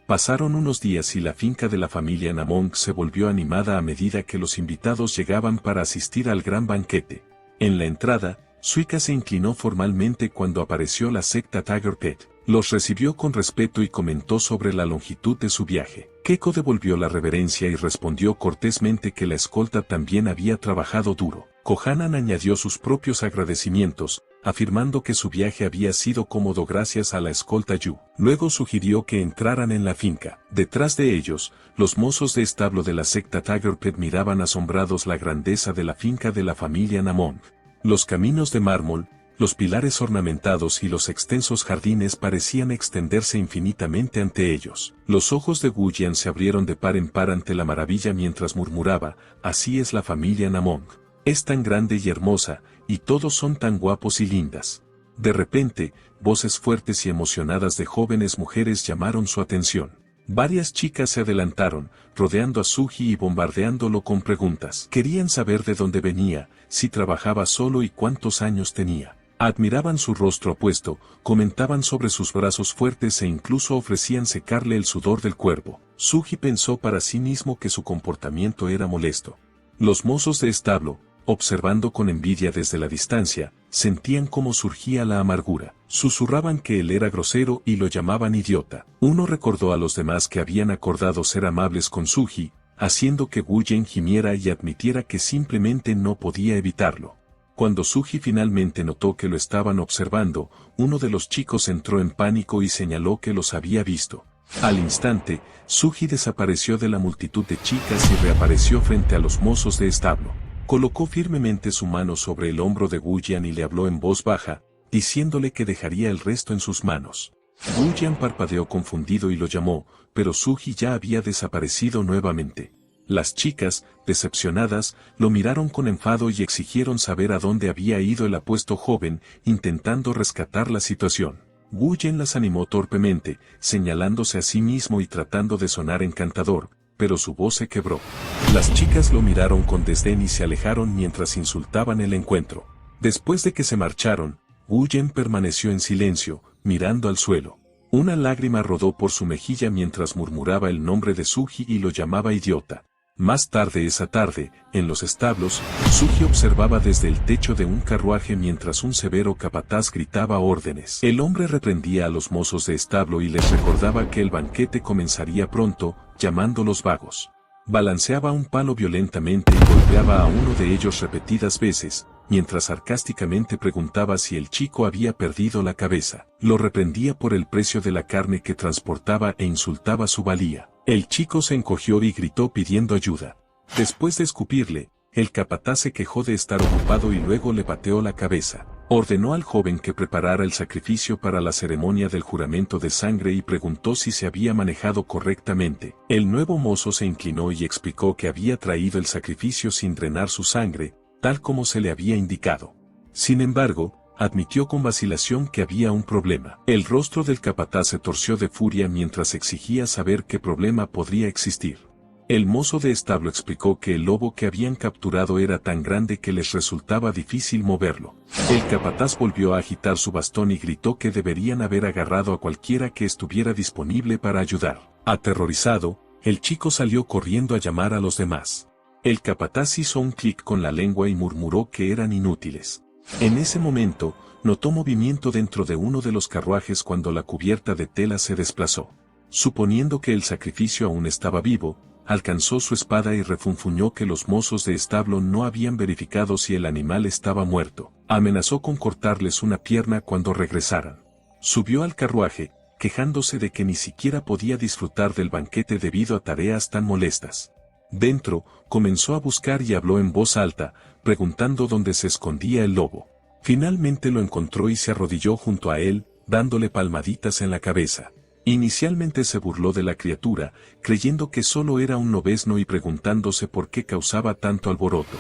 Pasaron unos días y la finca de la familia Namong se volvió animada a medida que los invitados llegaban para asistir al gran banquete. En la entrada, Suika se inclinó formalmente cuando apareció la secta Tiger Pit. Los recibió con respeto y comentó sobre la longitud de su viaje. Keiko devolvió la reverencia y respondió cortésmente que la escolta también había trabajado duro. Kohanan añadió sus propios agradecimientos, afirmando que su viaje había sido cómodo gracias a la escolta Yu. Luego sugirió que entraran en la finca. Detrás de ellos, los mozos de establo de la secta Tiger Pit miraban asombrados la grandeza de la finca de la familia Namong. Los caminos de mármol, los pilares ornamentados y los extensos jardines parecían extenderse infinitamente ante ellos. Los ojos de Wu Jian se abrieron de par en par ante la maravilla mientras murmuraba, «Así es la familia Namong. Es tan grande y hermosa, y todos son tan guapos y lindas». De repente, voces fuertes y emocionadas de jóvenes mujeres llamaron su atención. Varias chicas se adelantaron, rodeando a Sugi y bombardeándolo con preguntas. Querían saber de dónde venía, si trabajaba solo y cuántos años tenía. Admiraban su rostro apuesto, comentaban sobre sus brazos fuertes e incluso ofrecían secarle el sudor del cuervo. Sugi pensó para sí mismo que su comportamiento era molesto. Los mozos de establo, observando con envidia desde la distancia, sentían cómo surgía la amargura. Susurraban que él era grosero y lo llamaban idiota. Uno recordó a los demás que habían acordado ser amables con Sugi, haciendo que Guyen gimiera y admitiera que simplemente no podía evitarlo. Cuando Sugi finalmente notó que lo estaban observando, uno de los chicos entró en pánico y señaló que los había visto. Al instante, Sugi desapareció de la multitud de chicas y reapareció frente a los mozos de establo. Colocó firmemente su mano sobre el hombro de Guyen y le habló en voz baja, diciéndole que dejaría el resto en sus manos. Guyen parpadeó confundido y lo llamó, pero Sugi ya había desaparecido nuevamente. Las chicas, decepcionadas, lo miraron con enfado y exigieron saber a dónde había ido el apuesto joven, intentando rescatar la situación. Guyen las animó torpemente, señalándose a sí mismo y tratando de sonar encantador, pero su voz se quebró. Las chicas lo miraron con desdén y se alejaron mientras insultaban el encuentro. Después de que se marcharon, Guyen permaneció en silencio, mirando al suelo. Una lágrima rodó por su mejilla mientras murmuraba el nombre de Sugi y lo llamaba idiota. Más tarde esa tarde, en los establos, Sugi observaba desde el techo de un carruaje mientras un severo capataz gritaba órdenes. El hombre reprendía a los mozos de establo y les recordaba que el banquete comenzaría pronto, llamándolos vagos. Balanceaba un palo violentamente y golpeaba a uno de ellos repetidas veces, mientras sarcásticamente preguntaba si el chico había perdido la cabeza. Lo reprendía por el precio de la carne que transportaba e insultaba su valía. El chico se encogió y gritó pidiendo ayuda. Después de escupirle, el capataz se quejó de estar ocupado y luego le pateó la cabeza. Ordenó al joven que preparara el sacrificio para la ceremonia del juramento de sangre y preguntó si se había manejado correctamente. El nuevo mozo se inclinó y explicó que había traído el sacrificio sin drenar su sangre, tal como se le había indicado. Sin embargo, admitió con vacilación que había un problema. El rostro del capataz se torció de furia mientras exigía saber qué problema podría existir. El mozo de establo explicó que el lobo que habían capturado era tan grande que les resultaba difícil moverlo. El capataz volvió a agitar su bastón y gritó que deberían haber agarrado a cualquiera que estuviera disponible para ayudar. Aterrorizado, el chico salió corriendo a llamar a los demás. El capataz hizo un clic con la lengua y murmuró que eran inútiles. En ese momento, notó movimiento dentro de uno de los carruajes cuando la cubierta de tela se desplazó. Suponiendo que el sacrificio aún estaba vivo, alcanzó su espada y refunfuñó que los mozos de establo no habían verificado si el animal estaba muerto. Amenazó con cortarles una pierna cuando regresaran. Subió al carruaje, quejándose de que ni siquiera podía disfrutar del banquete debido a tareas tan molestas. Dentro, comenzó a buscar y habló en voz alta, preguntando dónde se escondía el lobo. Finalmente lo encontró y se arrodilló junto a él, dándole palmaditas en la cabeza. Inicialmente se burló de la criatura, creyendo que solo era un lobezno y preguntándose por qué causaba tanto alboroto.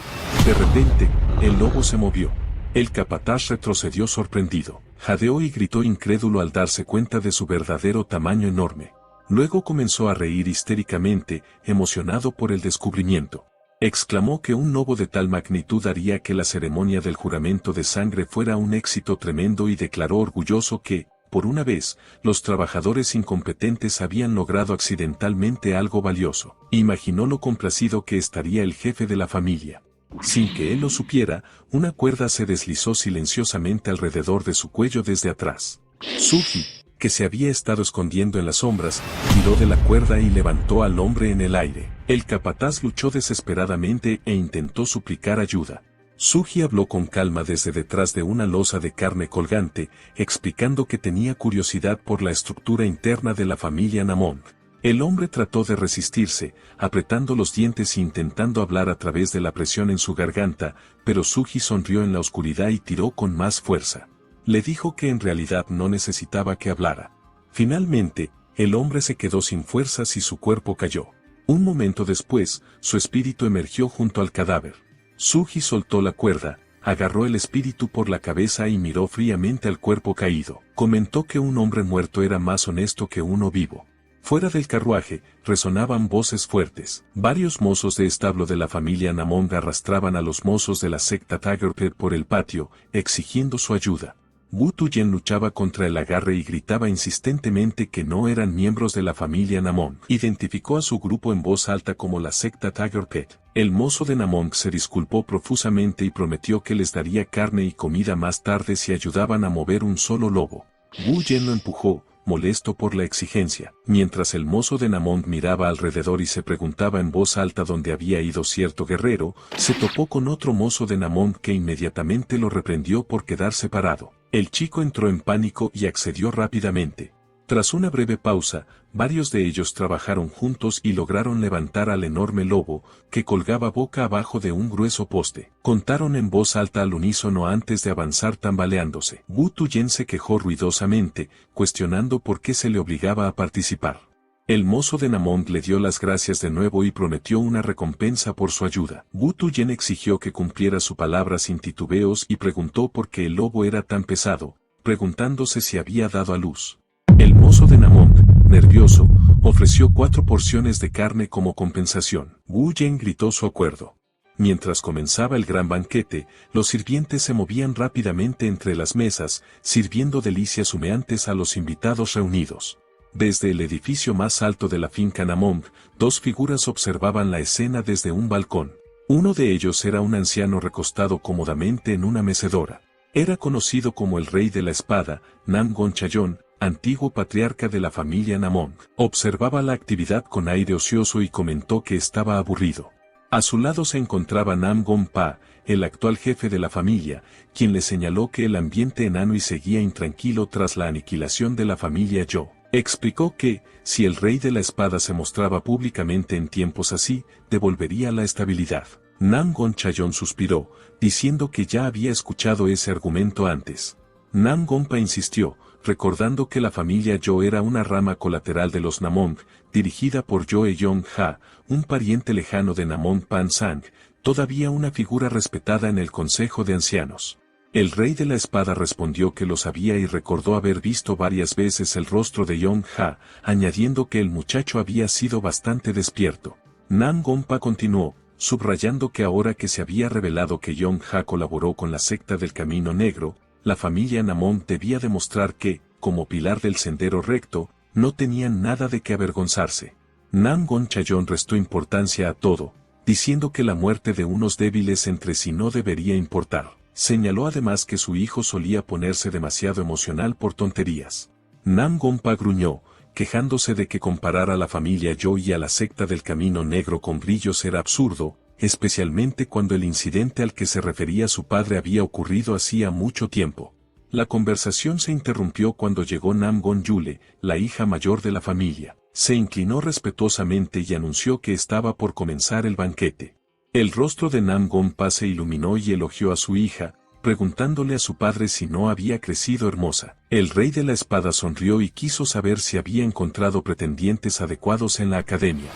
De repente, el lobo se movió. El capataz retrocedió sorprendido, jadeó y gritó incrédulo al darse cuenta de su verdadero tamaño enorme. Luego comenzó a reír histéricamente, emocionado por el descubrimiento. Exclamó que un lobo de tal magnitud haría que la ceremonia del juramento de sangre fuera un éxito tremendo y declaró orgulloso que, por una vez, los trabajadores incompetentes habían logrado accidentalmente algo valioso. Imaginó lo complacido que estaría el jefe de la familia. Sin que él lo supiera, una cuerda se deslizó silenciosamente alrededor de su cuello desde atrás. Sugi, que se había estado escondiendo en las sombras, tiró de la cuerda y levantó al hombre en el aire. El capataz luchó desesperadamente e intentó suplicar ayuda. Sugi habló con calma desde detrás de una losa de carne colgante, explicando que tenía curiosidad por la estructura interna de la familia Namond. El hombre trató de resistirse, apretando los dientes e intentando hablar a través de la presión en su garganta, pero Sugi sonrió en la oscuridad y tiró con más fuerza. Le dijo que en realidad no necesitaba que hablara. Finalmente, el hombre se quedó sin fuerzas y su cuerpo cayó. Un momento después, su espíritu emergió junto al cadáver. Sugi soltó la cuerda, agarró el espíritu por la cabeza y miró fríamente al cuerpo caído. Comentó que un hombre muerto era más honesto que uno vivo. Fuera del carruaje, resonaban voces fuertes. Varios mozos de establo de la familia Namong arrastraban a los mozos de la secta Tigerpet por el patio, exigiendo su ayuda. Wu Tuyen luchaba contra el agarre y gritaba insistentemente que no eran miembros de la familia Namong. Identificó a su grupo en voz alta como la secta Tigerpet. El mozo de Namong se disculpó profusamente y prometió que les daría carne y comida más tarde si ayudaban a mover un solo lobo. Wu Yen lo empujó, molesto por la exigencia. Mientras el mozo de Namong miraba alrededor y se preguntaba en voz alta dónde había ido cierto guerrero, se topó con otro mozo de Namong que inmediatamente lo reprendió por quedarse parado. El chico entró en pánico y accedió rápidamente. Tras una breve pausa, varios de ellos trabajaron juntos y lograron levantar al enorme lobo, que colgaba boca abajo de un grueso poste. Contaron en voz alta al unísono antes de avanzar tambaleándose. Wu Tuyen se quejó ruidosamente, cuestionando por qué se le obligaba a participar. El mozo de Namong le dio las gracias de nuevo y prometió una recompensa por su ayuda. Wu Tuyen exigió que cumpliera su palabra sin titubeos y preguntó por qué el lobo era tan pesado, preguntándose si había dado a luz. El mozo de Namong, nervioso, ofreció 4 porciones de carne como compensación. Wu Yen gritó su acuerdo. Mientras comenzaba el gran banquete, los sirvientes se movían rápidamente entre las mesas, sirviendo delicias humeantes a los invitados reunidos. Desde el edificio más alto de la finca Namong, 2 figuras observaban la escena desde un balcón. Uno de ellos era un anciano recostado cómodamente en una mecedora. Era conocido como el Rey de la Espada, Namgon Chayon, antiguo patriarca de la familia Namong. Observaba la actividad con aire ocioso y comentó que estaba aburrido. A su lado se encontraba Namgon Pa, el actual jefe de la familia, quien le señaló que el ambiente en Anhui seguía intranquilo tras la aniquilación de la familia Zhou. Explicó que, si el Rey de la Espada se mostraba públicamente en tiempos así, devolvería la estabilidad. Namgon Chayon suspiró, diciendo que ya había escuchado ese argumento antes. Namgon Pa insistió, recordando que la familia Zhou era una rama colateral de los Namong, dirigida por Zhou Yong-ha, un pariente lejano de Namong Pan-sang, todavía una figura respetada en el Consejo de Ancianos. El Rey de la Espada respondió que lo sabía y recordó haber visto varias veces el rostro de Yong-ha, añadiendo que el muchacho había sido bastante despierto. Namgon Pa continuó, subrayando que ahora que se había revelado que Yong-ha colaboró con la secta del Camino Negro, la familia Namong debía demostrar que, como pilar del sendero recto, no tenían nada de qué avergonzarse. Namgon Chayon restó importancia a todo, diciendo que la muerte de unos débiles entre sí no debería importar. Señaló además que su hijo solía ponerse demasiado emocional por tonterías. Namgon Pa gruñó, quejándose de que comparar a la familia Zhou y a la secta del Camino Negro con brillos era absurdo, especialmente cuando el incidente al que se refería su padre había ocurrido hacía mucho tiempo. La conversación se interrumpió cuando llegó Namgon Yule, la hija mayor de la familia. Se inclinó respetuosamente y anunció que estaba por comenzar el banquete. El rostro de Namgon Pa se iluminó y elogió a su hija, preguntándole a su padre si no había crecido hermosa. El Rey de la Espada sonrió y quiso saber si había encontrado pretendientes adecuados en la academia.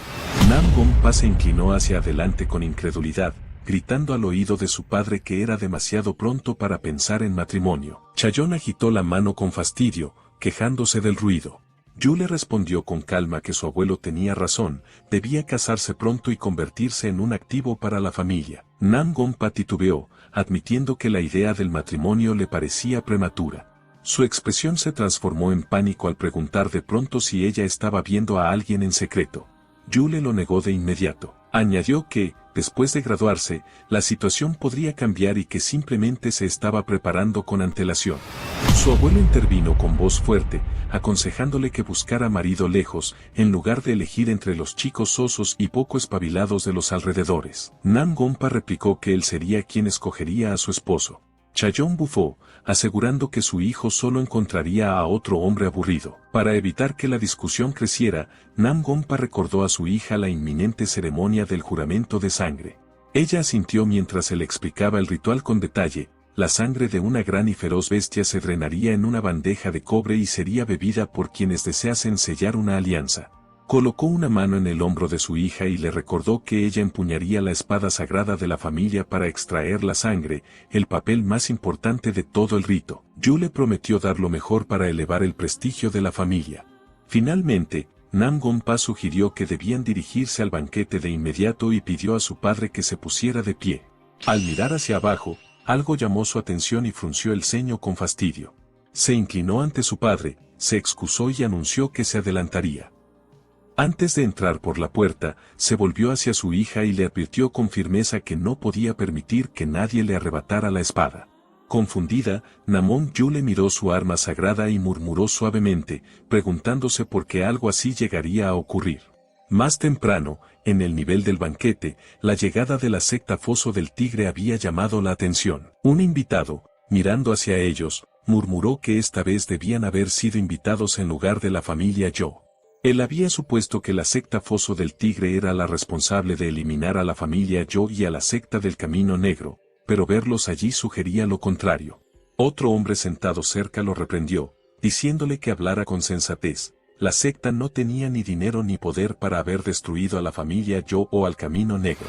Namgon Pa se inclinó hacia adelante con incredulidad, gritando al oído de su padre que era demasiado pronto para pensar en matrimonio. Chayon agitó la mano con fastidio, quejándose del ruido. Yule respondió con calma que su abuelo tenía razón, debía casarse pronto y convertirse en un activo para la familia. Namgon Pa titubeó, admitiendo que la idea del matrimonio le parecía prematura. Su expresión se transformó en pánico al preguntar de pronto si ella estaba viendo a alguien en secreto. Yule lo negó de inmediato. Añadió que, después de graduarse, la situación podría cambiar y que simplemente se estaba preparando con antelación. Su abuelo intervino con voz fuerte, aconsejándole que buscara marido lejos, en lugar de elegir entre los chicos sosos y poco espabilados de los alrededores. Namgon Pa replicó que él sería quien escogería a su esposo. Chayon bufó, asegurando que su hijo solo encontraría a otro hombre aburrido. Para evitar que la discusión creciera, Namgon Pa recordó a su hija la inminente ceremonia del juramento de sangre. Ella asintió mientras se le explicaba el ritual con detalle. La sangre de una gran y feroz bestia se drenaría en una bandeja de cobre y sería bebida por quienes deseasen sellar una alianza. Colocó una mano en el hombro de su hija y le recordó que ella empuñaría la espada sagrada de la familia para extraer la sangre, el papel más importante de todo el rito. Yule prometió dar lo mejor para elevar el prestigio de la familia. Finalmente, Nam Gompa sugirió que debían dirigirse al banquete de inmediato y pidió a su padre que se pusiera de pie. Al mirar hacia abajo, algo llamó su atención y frunció el ceño con fastidio. Se inclinó ante su padre, se excusó y anunció que se adelantaría. Antes de entrar por la puerta, se volvió hacia su hija y le advirtió con firmeza que no podía permitir que nadie le arrebatara la espada. Confundida, Namong Yu le miró su arma sagrada y murmuró suavemente, preguntándose por qué algo así llegaría a ocurrir. Más temprano, en el nivel del banquete, la llegada de la secta Foso del Tigre había llamado la atención. Un invitado, mirando hacia ellos, murmuró que esta vez debían haber sido invitados en lugar de la familia Yo. Él había supuesto que la secta Foso del Tigre era la responsable de eliminar a la familia Yo y a la secta del Camino Negro, pero verlos allí sugería lo contrario. Otro hombre sentado cerca lo reprendió, diciéndole que hablara con sensatez. La secta no tenía ni dinero ni poder para haber destruido a la familia Yo o al Camino Negro.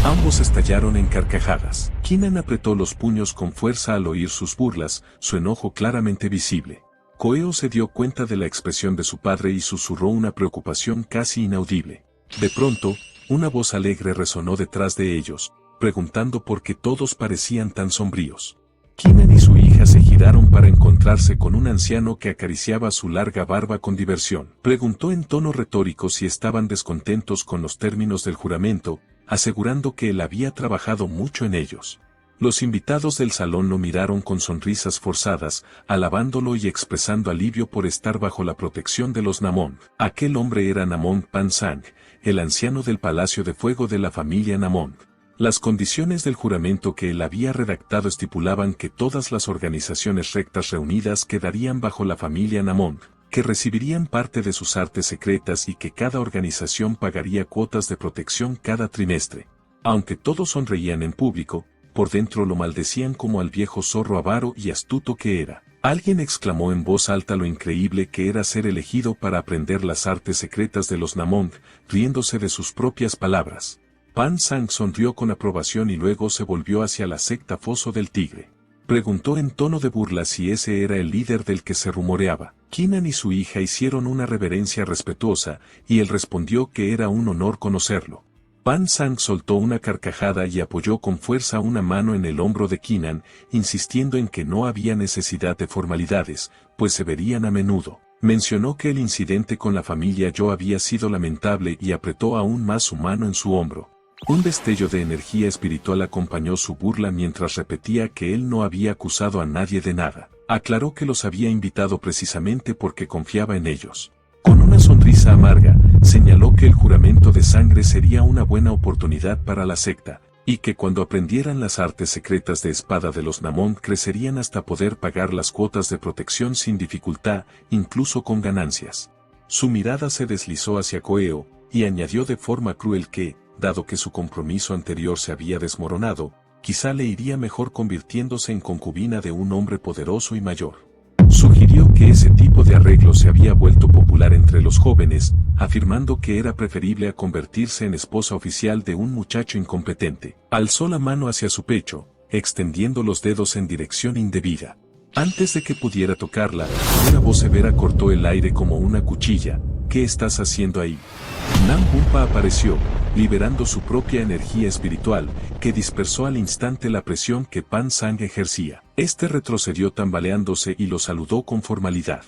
Ambos estallaron en carcajadas. Keenan apretó los puños con fuerza al oír sus burlas, su enojo claramente visible. Koeo se dio cuenta de la expresión de su padre y susurró una preocupación casi inaudible. De pronto, una voz alegre resonó detrás de ellos, preguntando por qué todos parecían tan sombríos. Keenan y su hija se giraron para encontrarse con un anciano que acariciaba su larga barba con diversión. Preguntó en tono retórico si estaban descontentos con los términos del juramento, asegurando que él había trabajado mucho en ellos. Los invitados del salón lo miraron con sonrisas forzadas, alabándolo y expresando alivio por estar bajo la protección de los Namong. Aquel hombre era Namong Pansang, el anciano del Palacio de Fuego de la familia Namong. Las condiciones del juramento que él había redactado estipulaban que todas las organizaciones rectas reunidas quedarían bajo la familia Namong, que recibirían parte de sus artes secretas y que cada organización pagaría cuotas de protección cada trimestre. Aunque todos sonreían en público, por dentro lo maldecían como al viejo zorro avaro y astuto que era. Alguien exclamó en voz alta lo increíble que era ser elegido para aprender las artes secretas de los Namong, riéndose de sus propias palabras. Pan Sang sonrió con aprobación y luego se volvió hacia la secta Foso del Tigre. Preguntó en tono de burla si ese era el líder del que se rumoreaba. Keenan y su hija hicieron una reverencia respetuosa, y él respondió que era un honor conocerlo. Pan Sang soltó una carcajada y apoyó con fuerza una mano en el hombro de Keenan, insistiendo en que no había necesidad de formalidades, pues se verían a menudo. Mencionó que el incidente con la familia Yo había sido lamentable y apretó aún más su mano en su hombro. Un destello de energía espiritual acompañó su burla mientras repetía que él no había acusado a nadie de nada. Aclaró que los había invitado precisamente porque confiaba en ellos. Con una sonrisa amarga, señaló que el juramento de sangre sería una buena oportunidad para la secta, y que cuando aprendieran las artes secretas de espada de los Namong crecerían hasta poder pagar las cuotas de protección sin dificultad, incluso con ganancias. Su mirada se deslizó hacia Koeo, y añadió de forma cruel que, dado que su compromiso anterior se había desmoronado, quizá le iría mejor convirtiéndose en concubina de un hombre poderoso y mayor. Sugirió que ese tipo de arreglo se había vuelto popular entre los jóvenes, afirmando que era preferible a convertirse en esposa oficial de un muchacho incompetente. Alzó la mano hacia su pecho, extendiendo los dedos en dirección indebida. Antes de que pudiera tocarla, una voz severa cortó el aire como una cuchilla. ¿Qué estás haciendo ahí? Nam Gumpa apareció, liberando su propia energía espiritual, que dispersó al instante la presión que Pan Sang ejercía. Este retrocedió tambaleándose y lo saludó con formalidad.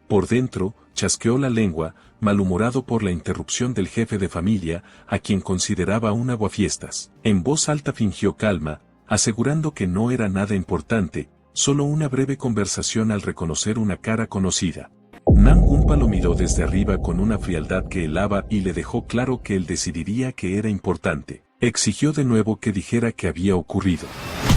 Por dentro, chasqueó la lengua, malhumorado por la interrupción del jefe de familia, a quien consideraba un aguafiestas. En voz alta fingió calma, asegurando que no era nada importante, solo una breve conversación al reconocer una cara conocida. Nam Gumpa lo miró desde arriba con una frialdad que helaba y le dejó claro que él decidiría que era importante. Exigió de nuevo que dijera qué había ocurrido.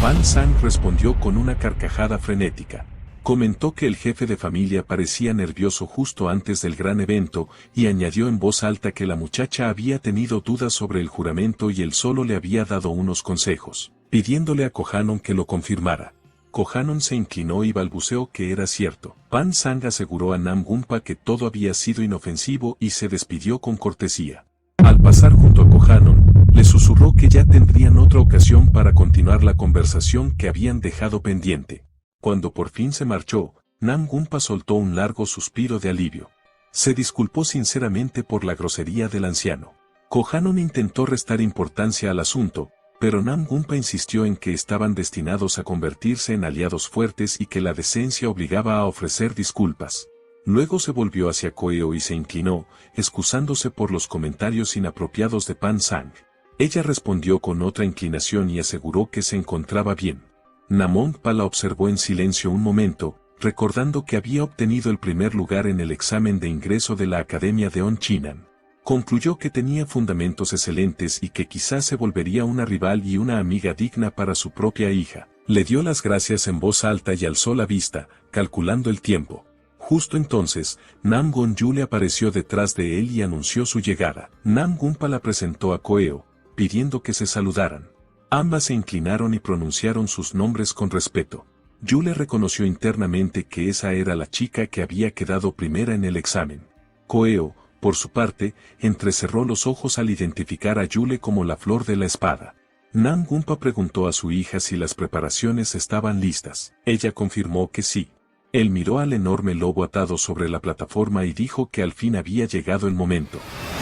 Pan Sang respondió con una carcajada frenética. Comentó que el jefe de familia parecía nervioso justo antes del gran evento y añadió en voz alta que la muchacha había tenido dudas sobre el juramento y él solo le había dado unos consejos, pidiéndole a Kohanon que lo confirmara. Kohanon se inclinó y balbuceó que era cierto. Pan Sang aseguró a Nam Gumpa que todo había sido inofensivo y se despidió con cortesía. Al pasar junto a Kohanon, le susurró que ya tendrían otra ocasión para continuar la conversación que habían dejado pendiente. Cuando por fin se marchó, Nam Gumpa soltó un largo suspiro de alivio. Se disculpó sinceramente por la grosería del anciano. Kohanon intentó restar importancia al asunto, pero Namgunpa insistió en que estaban destinados a convertirse en aliados fuertes y que la decencia obligaba a ofrecer disculpas. Luego se volvió hacia Koeo y se inclinó, excusándose por los comentarios inapropiados de Pan Sang. Ella respondió con otra inclinación y aseguró que se encontraba bien. Namongpa la observó en silencio un momento, recordando que había obtenido el primer lugar en el examen de ingreso de la Academia de Onchinan. Concluyó que tenía fundamentos excelentes y que quizás se volvería una rival y una amiga digna para su propia hija. Le dio las gracias en voz alta y alzó la vista, calculando el tiempo. Justo entonces, Namgon-yu le apareció detrás de él y anunció su llegada. Namgunpa la presentó a Koeo, pidiendo que se saludaran. Ambas se inclinaron y pronunciaron sus nombres con respeto. Yule reconoció internamente que esa era la chica que había quedado primera en el examen. Koeo, por su parte, entrecerró los ojos al identificar a Yule como la flor de la espada. Namgunpa preguntó a su hija si las preparaciones estaban listas. Ella confirmó que sí. Él miró al enorme lobo atado sobre la plataforma y dijo que al fin había llegado el momento.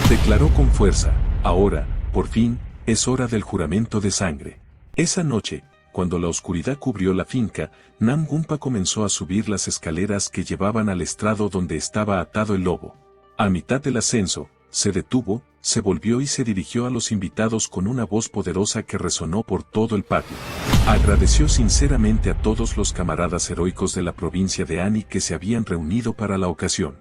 Declaró con fuerza, ahora, por fin, es hora del juramento de sangre. Esa noche, cuando la oscuridad cubrió la finca, Namgunpa comenzó a subir las escaleras que llevaban al estrado donde estaba atado el lobo. A mitad del ascenso, se detuvo, se volvió y se dirigió a los invitados con una voz poderosa que resonó por todo el patio. Agradeció sinceramente a todos los camaradas heroicos de la provincia de Ani que se habían reunido para la ocasión.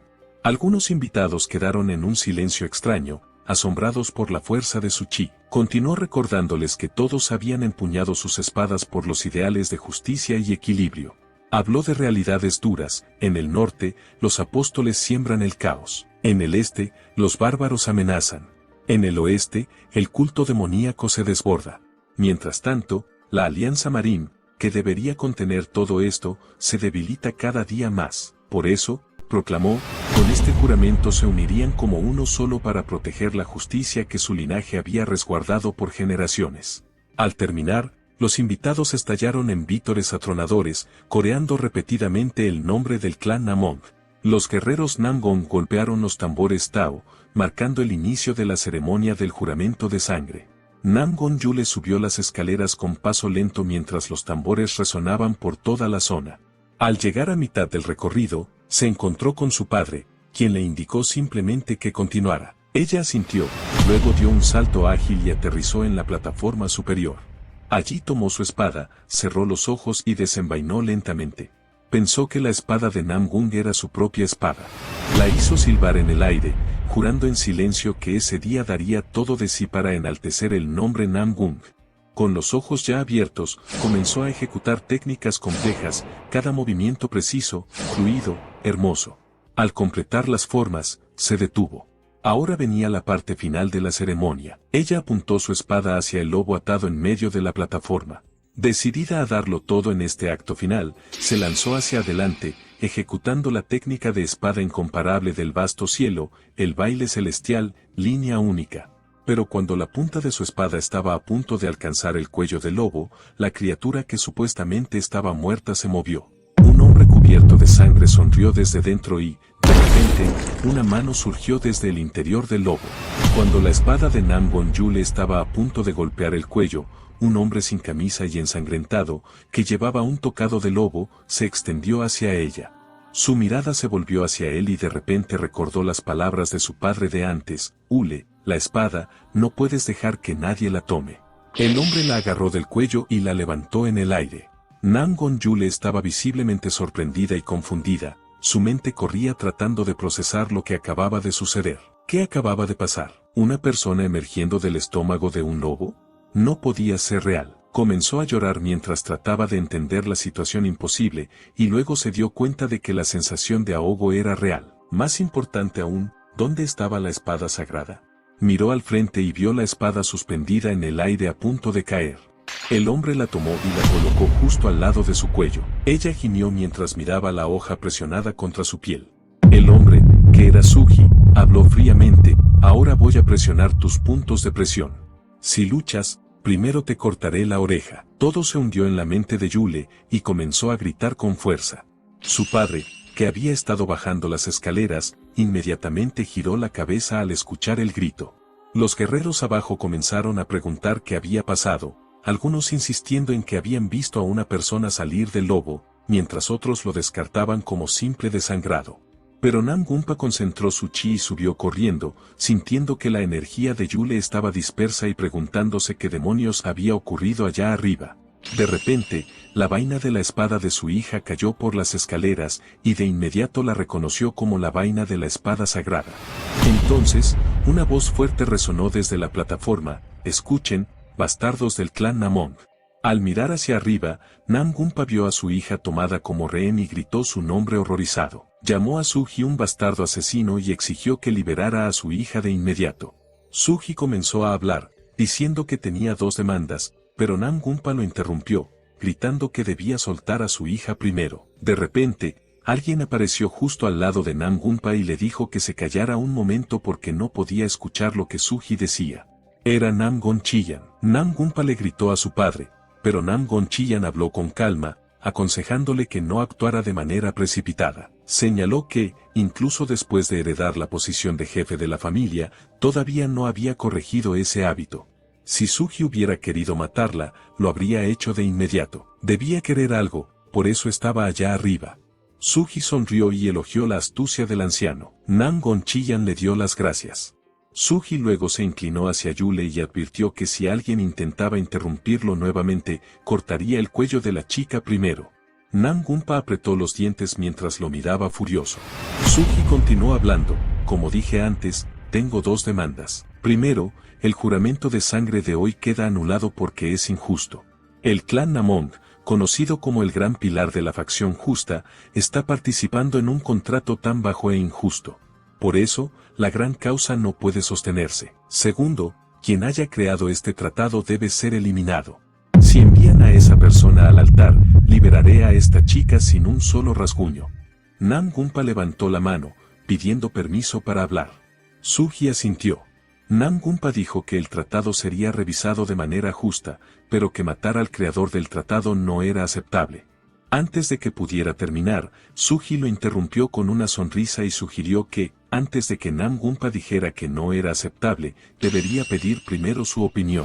Algunos invitados quedaron en un silencio extraño, asombrados por la fuerza de su chi. Continuó recordándoles que todos habían empuñado sus espadas por los ideales de justicia y equilibrio. Habló de realidades duras. En el norte, los apóstoles siembran el caos. En el este, los bárbaros amenazan. En el oeste, el culto demoníaco se desborda. Mientras tanto, la Alianza Marín, que debería contener todo esto, se debilita cada día más. Por eso, proclamó, con este juramento se unirían como uno solo para proteger la justicia que su linaje había resguardado por generaciones. Al terminar, los invitados estallaron en vítores atronadores, coreando repetidamente el nombre del clan Namong. Los guerreros Namgon golpearon los tambores Tao, marcando el inicio de la ceremonia del juramento de sangre. Namgon-yu le subió las escaleras con paso lento mientras los tambores resonaban por toda la zona. Al llegar a mitad del recorrido, se encontró con su padre, quien le indicó simplemente que continuara. Ella asintió, luego dio un salto ágil y aterrizó en la plataforma superior. Allí tomó su espada, cerró los ojos y desenvainó lentamente. Pensó que la espada de Namgung era su propia espada. La hizo silbar en el aire, jurando en silencio que ese día daría todo de sí para enaltecer el nombre Namgung. Con los ojos ya abiertos, comenzó a ejecutar técnicas complejas, cada movimiento preciso, fluido, hermoso. Al completar las formas, se detuvo. Ahora venía la parte final de la ceremonia. Ella apuntó su espada hacia el lobo atado en medio de la plataforma. Decidida a darlo todo en este acto final, se lanzó hacia adelante, ejecutando la técnica de espada incomparable del vasto cielo, el baile celestial, línea única. Pero cuando la punta de su espada estaba a punto de alcanzar el cuello del lobo, la criatura que supuestamente estaba muerta se movió. Un hombre cubierto de sangre sonrió desde dentro y, de repente, una mano surgió desde el interior del lobo. Cuando la espada de Namgon-yu le estaba a punto de golpear el cuello, un hombre sin camisa y ensangrentado, que llevaba un tocado de lobo, se extendió hacia ella. Su mirada se volvió hacia él y de repente recordó las palabras de su padre de antes: Ule, la espada, no puedes dejar que nadie la tome. El hombre la agarró del cuello y la levantó en el aire. Namgon-yu estaba visiblemente sorprendida y confundida, su mente corría tratando de procesar lo que acababa de suceder. ¿Qué acababa de pasar? ¿Una persona emergiendo del estómago de un lobo? No podía ser real. Comenzó a llorar mientras trataba de entender la situación imposible, y luego se dio cuenta de que la sensación de ahogo era real. Más importante aún, ¿dónde estaba la espada sagrada? Miró al frente y vio la espada suspendida en el aire a punto de caer. El hombre la tomó y la colocó justo al lado de su cuello. Ella gimió mientras miraba la hoja presionada contra su piel. El hombre, que era Sugi, habló fríamente: ahora voy a presionar tus puntos de presión. Si luchas, primero te cortaré la oreja. Todo se hundió en la mente de Yule, y comenzó a gritar con fuerza. Su padre, que había estado bajando las escaleras, inmediatamente giró la cabeza al escuchar el grito. Los guerreros abajo comenzaron a preguntar qué había pasado, algunos insistiendo en que habían visto a una persona salir del lobo, mientras otros lo descartaban como simple desangrado. Pero Namgumpa concentró su chi y subió corriendo, sintiendo que la energía de Yule estaba dispersa y preguntándose qué demonios había ocurrido allá arriba. De repente, la vaina de la espada de su hija cayó por las escaleras y de inmediato la reconoció como la vaina de la espada sagrada. Entonces, una voz fuerte resonó desde la plataforma: «Escuchen, bastardos del clan Namong». Al mirar hacia arriba, Namgumpa vio a su hija tomada como rehén y gritó su nombre horrorizado. Llamó a Suji un bastardo asesino y exigió que liberara a su hija de inmediato. Suji comenzó a hablar, diciendo que tenía 2 demandas, pero Namgumpa lo interrumpió, gritando que debía soltar a su hija primero. De repente, alguien apareció justo al lado de Namgumpa y le dijo que se callara un momento porque no podía escuchar lo que Suji decía. Era Namgon Chillan. Namgumpa le gritó a su padre, pero Namgon Chillan habló con calma, aconsejándole que no actuara de manera precipitada. Señaló que, incluso después de heredar la posición de jefe de la familia, todavía no había corregido ese hábito. Si Suji hubiera querido matarla, lo habría hecho de inmediato. Debía querer algo, por eso estaba allá arriba. Suji sonrió y elogió la astucia del anciano. Namgon Chillan le dio las gracias. Suji luego se inclinó hacia Yule y advirtió que si alguien intentaba interrumpirlo nuevamente, cortaría el cuello de la chica primero. Namgumpa apretó los dientes mientras lo miraba furioso. Suji continuó hablando: como dije antes, tengo 2 demandas. Primero, el juramento de sangre de hoy queda anulado porque es injusto. El clan Namong, conocido como el gran pilar de la facción justa, está participando en un contrato tan bajo e injusto. Por eso, la gran causa no puede sostenerse. Segundo, quien haya creado este tratado debe ser eliminado. Si envían a esa persona al altar, liberaré a esta chica sin un solo rasguño. Namgumpa levantó la mano, pidiendo permiso para hablar. Suji asintió. Namgumpa dijo que el tratado sería revisado de manera justa, pero que matar al creador del tratado no era aceptable. Antes de que pudiera terminar, Suji lo interrumpió con una sonrisa y sugirió que, antes de que Namgumpa dijera que no era aceptable, debería pedir primero su opinión.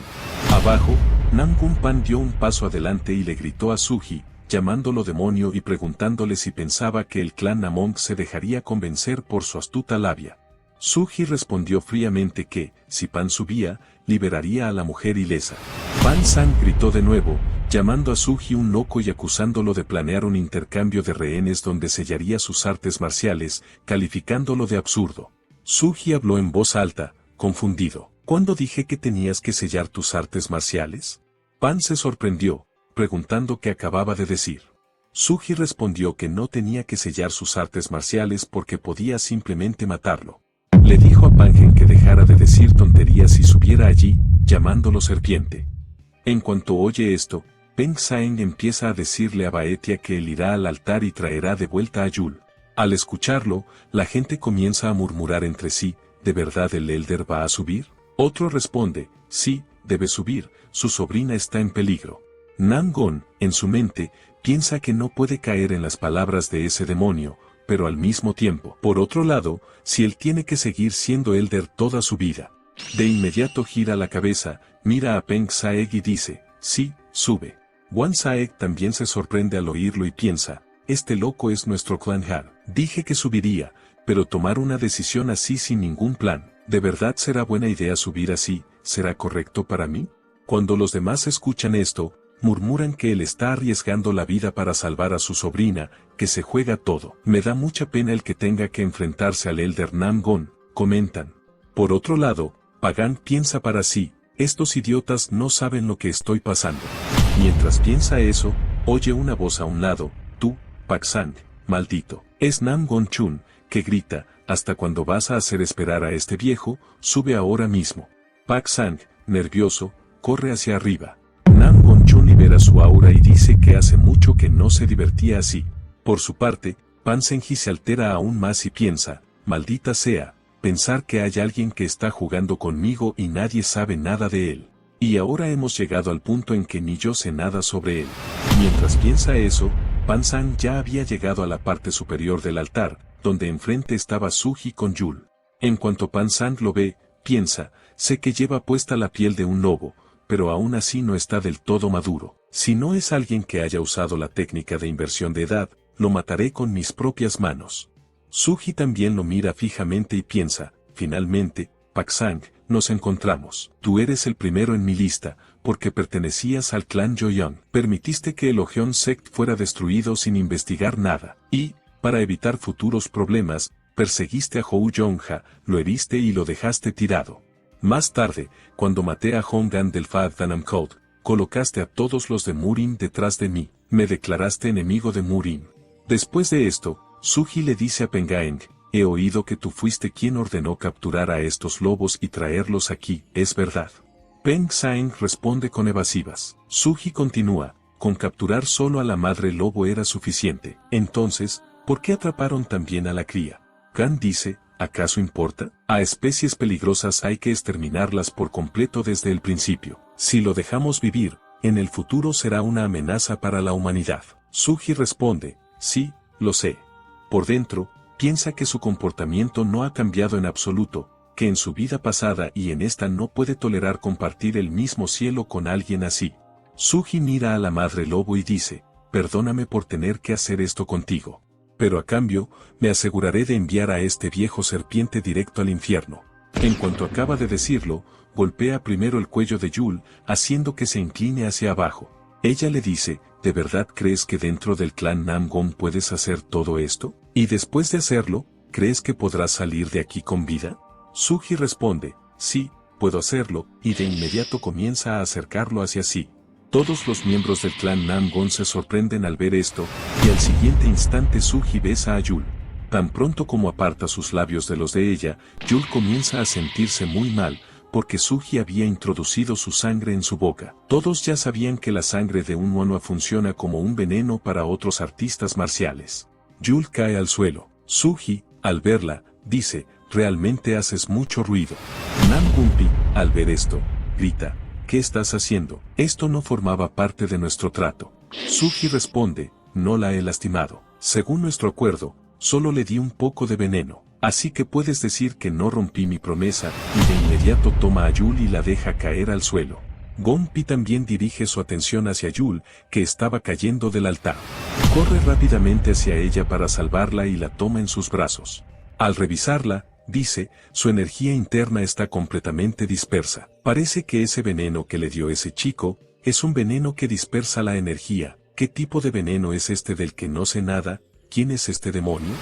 Abajo, Namgumpa dio un paso adelante y le gritó a Suji, llamándolo demonio y preguntándole si pensaba que el clan Namong se dejaría convencer por su astuta labia. Suji respondió fríamente que, si Pan subía, liberaría a la mujer ilesa. Pan San gritó de nuevo, llamando a Suji un loco y acusándolo de planear un intercambio de rehenes donde sellaría sus artes marciales, calificándolo de absurdo. Suji habló en voz alta, confundido. ¿Cuándo dije que tenías que sellar tus artes marciales? Pan se sorprendió, preguntando qué acababa de decir. Suji respondió que no tenía que sellar sus artes marciales porque podía simplemente matarlo. Le dijo a Pangen que dejara de decir tonterías y subiera allí, llamándolo serpiente. En cuanto oye esto, Peng Saeng empieza a decirle a Baetia que él irá al altar y traerá de vuelta a Yul. Al escucharlo, la gente comienza a murmurar entre sí: ¿de verdad el Elder va a subir? Otro responde: sí, debe subir, su sobrina está en peligro. Namgon, en su mente, piensa que no puede caer en las palabras de ese demonio, pero al mismo tiempo, por otro lado, si él tiene que seguir siendo Elder toda su vida. De inmediato gira la cabeza, mira a Peng Saeg y dice: sí, sube. Wan Saeg también se sorprende al oírlo y piensa: este loco es nuestro clan Han. Dije que subiría, pero tomar una decisión así sin ningún plan, ¿de verdad será buena idea subir así? ¿Será correcto para mí? Cuando los demás escuchan esto, murmuran que él está arriesgando la vida para salvar a su sobrina, que se juega todo. Me da mucha pena el que tenga que enfrentarse al Elder Namgon, comentan. Por otro lado, Pagan piensa para sí: estos idiotas no saben lo que estoy pasando. Mientras piensa eso, oye una voz a un lado: tú, Paksang, maldito. Es Namgon Chun, que grita: ¿hasta cuándo vas a hacer esperar a este viejo? Sube ahora mismo. Paksang, nervioso, corre hacia arriba. Namgon Chun libera su aura y dice que hace mucho que no se divertía así. Por su parte, Pan Senji se altera aún más y piensa: maldita sea, pensar que hay alguien que está jugando conmigo y nadie sabe nada de él. Y ahora hemos llegado al punto en que ni yo sé nada sobre él. Mientras piensa eso, Pan San ya había llegado a la parte superior del altar, donde enfrente estaba Suji con Yul. En cuanto Pan Sang lo ve, piensa, sé que lleva puesta la piel de un lobo, pero aún así no está del todo maduro. Si no es alguien que haya usado la técnica de inversión de edad, lo mataré con mis propias manos. Suji también lo mira fijamente y piensa, finalmente, Pak Sang, nos encontramos. Tú eres el primero en mi lista, porque pertenecías al clan Joyoung. Permitiste que el Ojeon Sect fuera destruido sin investigar nada, y, para evitar futuros problemas, perseguiste a Hou Yongja, lo heriste y lo dejaste tirado. Más tarde, cuando maté a Hongan del Fad Danam Code, colocaste a todos los de Murin detrás de mí, me declaraste enemigo de Murin. Después de esto, Suji le dice a Pengaeng, he oído que tú fuiste quien ordenó capturar a estos lobos y traerlos aquí, ¿es verdad? Peng Saeng responde con evasivas. Suji continúa, con capturar solo a la madre lobo era suficiente. Entonces, ¿por qué atraparon también a la cría? Kan dice, ¿acaso importa? A especies peligrosas hay que exterminarlas por completo desde el principio. Si lo dejamos vivir, en el futuro será una amenaza para la humanidad. Suji responde, sí, lo sé. Por dentro, piensa que su comportamiento no ha cambiado en absoluto, que en su vida pasada y en esta no puede tolerar compartir el mismo cielo con alguien así. Suji mira a la madre lobo y dice, perdóname por tener que hacer esto contigo. Pero a cambio, me aseguraré de enviar a este viejo serpiente directo al infierno. En cuanto acaba de decirlo, golpea primero el cuello de Yul, haciendo que se incline hacia abajo. Ella le dice, ¿de verdad crees que dentro del clan Namgon puedes hacer todo esto? Y después de hacerlo, ¿crees que podrás salir de aquí con vida? Suji responde, sí, puedo hacerlo, y de inmediato comienza a acercarlo hacia sí. Todos los miembros del clan Namgon se sorprenden al ver esto, y al siguiente instante Suji besa a Yul. Tan pronto como aparta sus labios de los de ella, Yul comienza a sentirse muy mal, porque Suji había introducido su sangre en su boca. Todos ya sabían que la sangre de un Wonhua funciona como un veneno para otros artistas marciales. Yul cae al suelo. Suji, al verla, dice, realmente haces mucho ruido. Nam Gunpi, al ver esto, grita, ¿qué estás haciendo? Esto no formaba parte de nuestro trato. Suji responde, no la he lastimado. Según nuestro acuerdo, solo le di un poco de veneno. Así que puedes decir que no rompí mi promesa, y de inmediato toma a Yul y la deja caer al suelo. Gonpi también dirige su atención hacia Yul, que estaba cayendo del altar. Corre rápidamente hacia ella para salvarla y la toma en sus brazos. Al revisarla, dice, su energía interna está completamente dispersa. Parece que ese veneno que le dio ese chico, es un veneno que dispersa la energía. ¿Qué tipo de veneno es este del que no sé nada? ¿Quién es este demonio?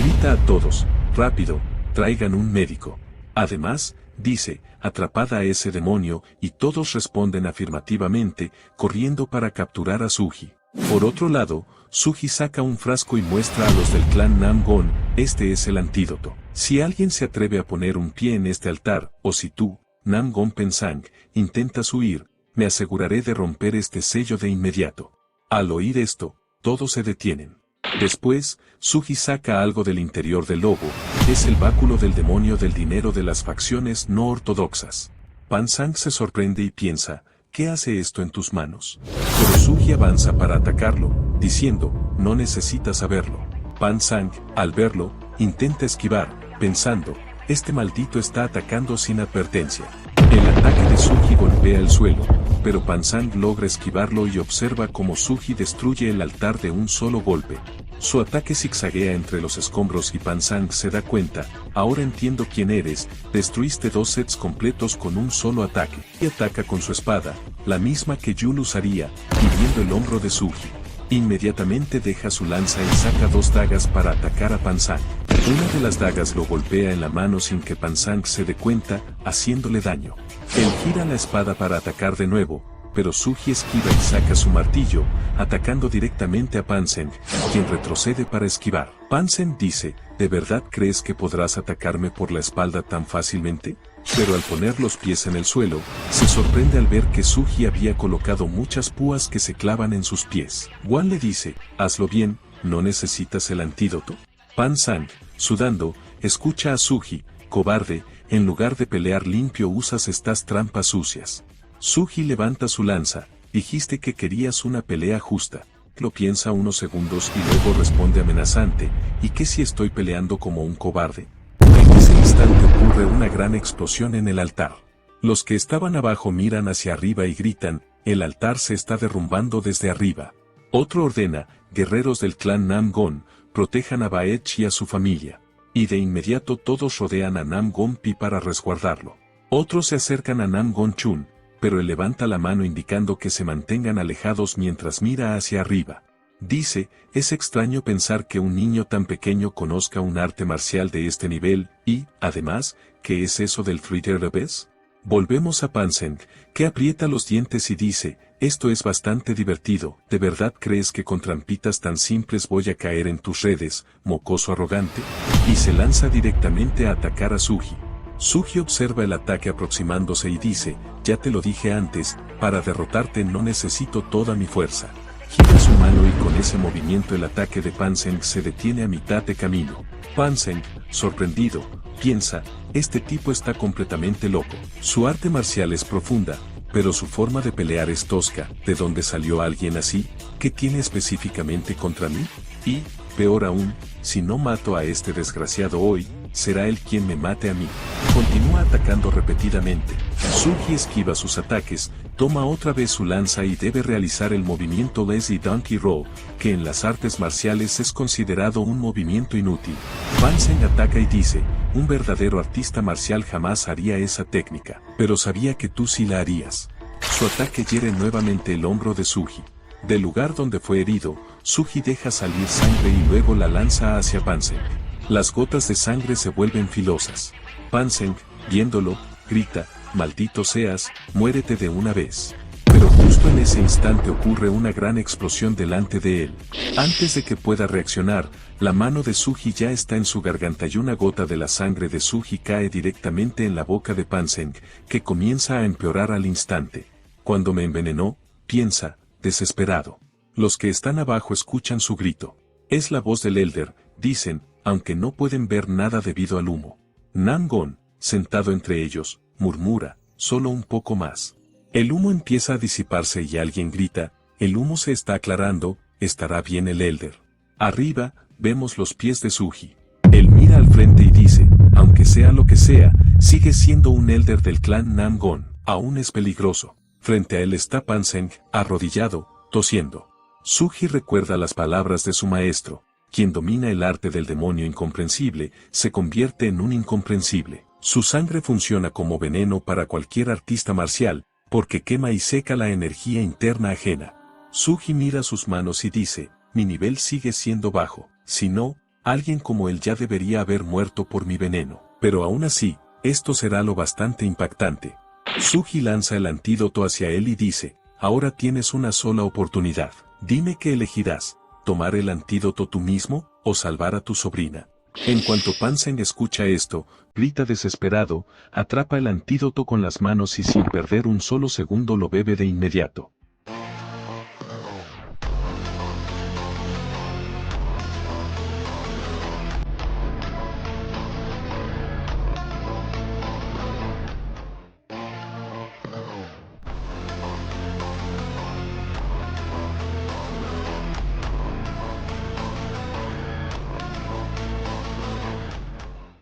Grita a todos, rápido, traigan un médico. Además, dice, atrapada a ese demonio, y todos responden afirmativamente, corriendo para capturar a Suji. Por otro lado, Suji saca un frasco y muestra a los del clan Namgon, este es el antídoto. Si alguien se atreve a poner un pie en este altar, o si tú, Namgon Pensang, intentas huir, me aseguraré de romper este sello de inmediato. Al oír esto, todos se detienen. Después, Suji saca algo del interior del lobo, es el báculo del demonio del dinero de las facciones no ortodoxas. Pan Sang se sorprende y piensa, ¿qué hace esto en tus manos? Pero Suji avanza para atacarlo, diciendo, no necesitas saberlo. Pan Sang, al verlo, intenta esquivar, pensando, este maldito está atacando sin advertencia. El ataque de Suji golpea el suelo, pero Pan Sang logra esquivarlo y observa cómo Suji destruye el altar de un solo golpe. Su ataque zigzaguea entre los escombros y Pan Sang se da cuenta, ahora entiendo quién eres, destruiste 2 sets completos con un solo ataque. Y ataca con su espada, la misma que Yul usaría, hiriendo el hombro de Suji. Inmediatamente deja su lanza y saca 2 dagas para atacar a Pan Sang. Una de las dagas lo golpea en la mano sin que Pan Sang se dé cuenta, haciéndole daño. Él gira la espada para atacar de nuevo, pero Suji esquiva y saca su martillo, atacando directamente a Pan Sang, quien retrocede para esquivar. Pan Sang dice, ¿de verdad crees que podrás atacarme por la espalda tan fácilmente? Pero al poner los pies en el suelo, se sorprende al ver que Suji había colocado muchas púas que se clavan en sus pies. Wan le dice, hazlo bien, ¿no necesitas el antídoto? Pan Sang, sudando, escucha a Suji, cobarde, en lugar de pelear limpio usas estas trampas sucias. Suji levanta su lanza, dijiste que querías una pelea justa. lo piensa unos segundos y luego responde amenazante, ¿y qué si estoy peleando como un cobarde? En ese instante ocurre una gran explosión en el altar. Los que estaban abajo miran hacia arriba y gritan, el altar se está derrumbando desde arriba. Otro ordena, guerreros del clan Nam-gon, protejan a Baech y a su familia. Y de inmediato todos rodean a Nam-gon-pi para resguardarlo. Otros se acercan a Nam-gon-chun, pero él levanta la mano indicando que se mantengan alejados mientras mira hacia arriba. Dice, es extraño pensar que un niño tan pequeño conozca un arte marcial de este nivel, y, además, ¿qué es eso del Flitterbes? Volvemos a Panseng, que aprieta los dientes y dice, esto es bastante divertido, ¿de verdad crees que con trampitas tan simples voy a caer en tus redes, mocoso arrogante? Y se lanza directamente a atacar a Sugi. Sugi observa el ataque aproximándose y dice, ya te lo dije antes, para derrotarte no necesito toda mi fuerza. Gira su mano y con ese movimiento el ataque de Panseng se detiene a mitad de camino. Panseng, sorprendido, piensa, este tipo está completamente loco. Su arte marcial es profunda, pero su forma de pelear es tosca. ¿De dónde salió alguien así? ¿Qué tiene específicamente contra mí? Y, peor aún, si no mato a este desgraciado hoy, será él quien me mate a mí. Continúa atacando repetidamente. Sugi esquiva sus ataques, toma otra vez su lanza y debe realizar el movimiento Lazy Donkey Roll, que en las artes marciales es considerado un movimiento inútil. Panseng ataca y dice, un verdadero artista marcial jamás haría esa técnica, pero sabía que tú sí la harías. Su ataque hiere nuevamente el hombro de Sugi. Del lugar donde fue herido, Sugi deja salir sangre y luego la lanza hacia Panseng. Las gotas de sangre se vuelven filosas. Panseng, viéndolo, grita, maldito seas, muérete de una vez. Pero justo en ese instante ocurre una gran explosión delante de él. Antes de que pueda reaccionar, la mano de Sugi ya está en su garganta y una gota de la sangre de Sugi cae directamente en la boca de Panseng, que comienza a empeorar al instante. Cuando me envenenó, piensa, desesperado. Los que están abajo escuchan su grito. Es la voz del Elder, dicen, aunque no pueden ver nada debido al humo. Nam-gon, sentado entre ellos, murmura, solo un poco más. El humo empieza a disiparse y alguien grita, el humo se está aclarando, ¿estará bien el Elder? Arriba, vemos los pies de Sugi. Él mira al frente y dice, aunque sea lo que sea, sigue siendo un Elder del clan Nam-gon, aún es peligroso. Frente a él está Panseng, arrodillado, tosiendo. Sugi recuerda las palabras de su maestro, quien domina el arte del demonio incomprensible, se convierte en un incomprensible. Su sangre funciona como veneno para cualquier artista marcial, porque quema y seca la energía interna ajena. Sugi mira sus manos y dice, mi nivel sigue siendo bajo, si no, alguien como él ya debería haber muerto por mi veneno. Pero aún así, esto será lo bastante impactante. Sugi lanza el antídoto hacia él y dice, ahora tienes una sola oportunidad. Dime qué elegirás, tomar el antídoto tú mismo, o salvar a tu sobrina. En cuanto Panseng escucha esto, grita desesperado, atrapa el antídoto con las manos y sin perder un solo segundo lo bebe de inmediato.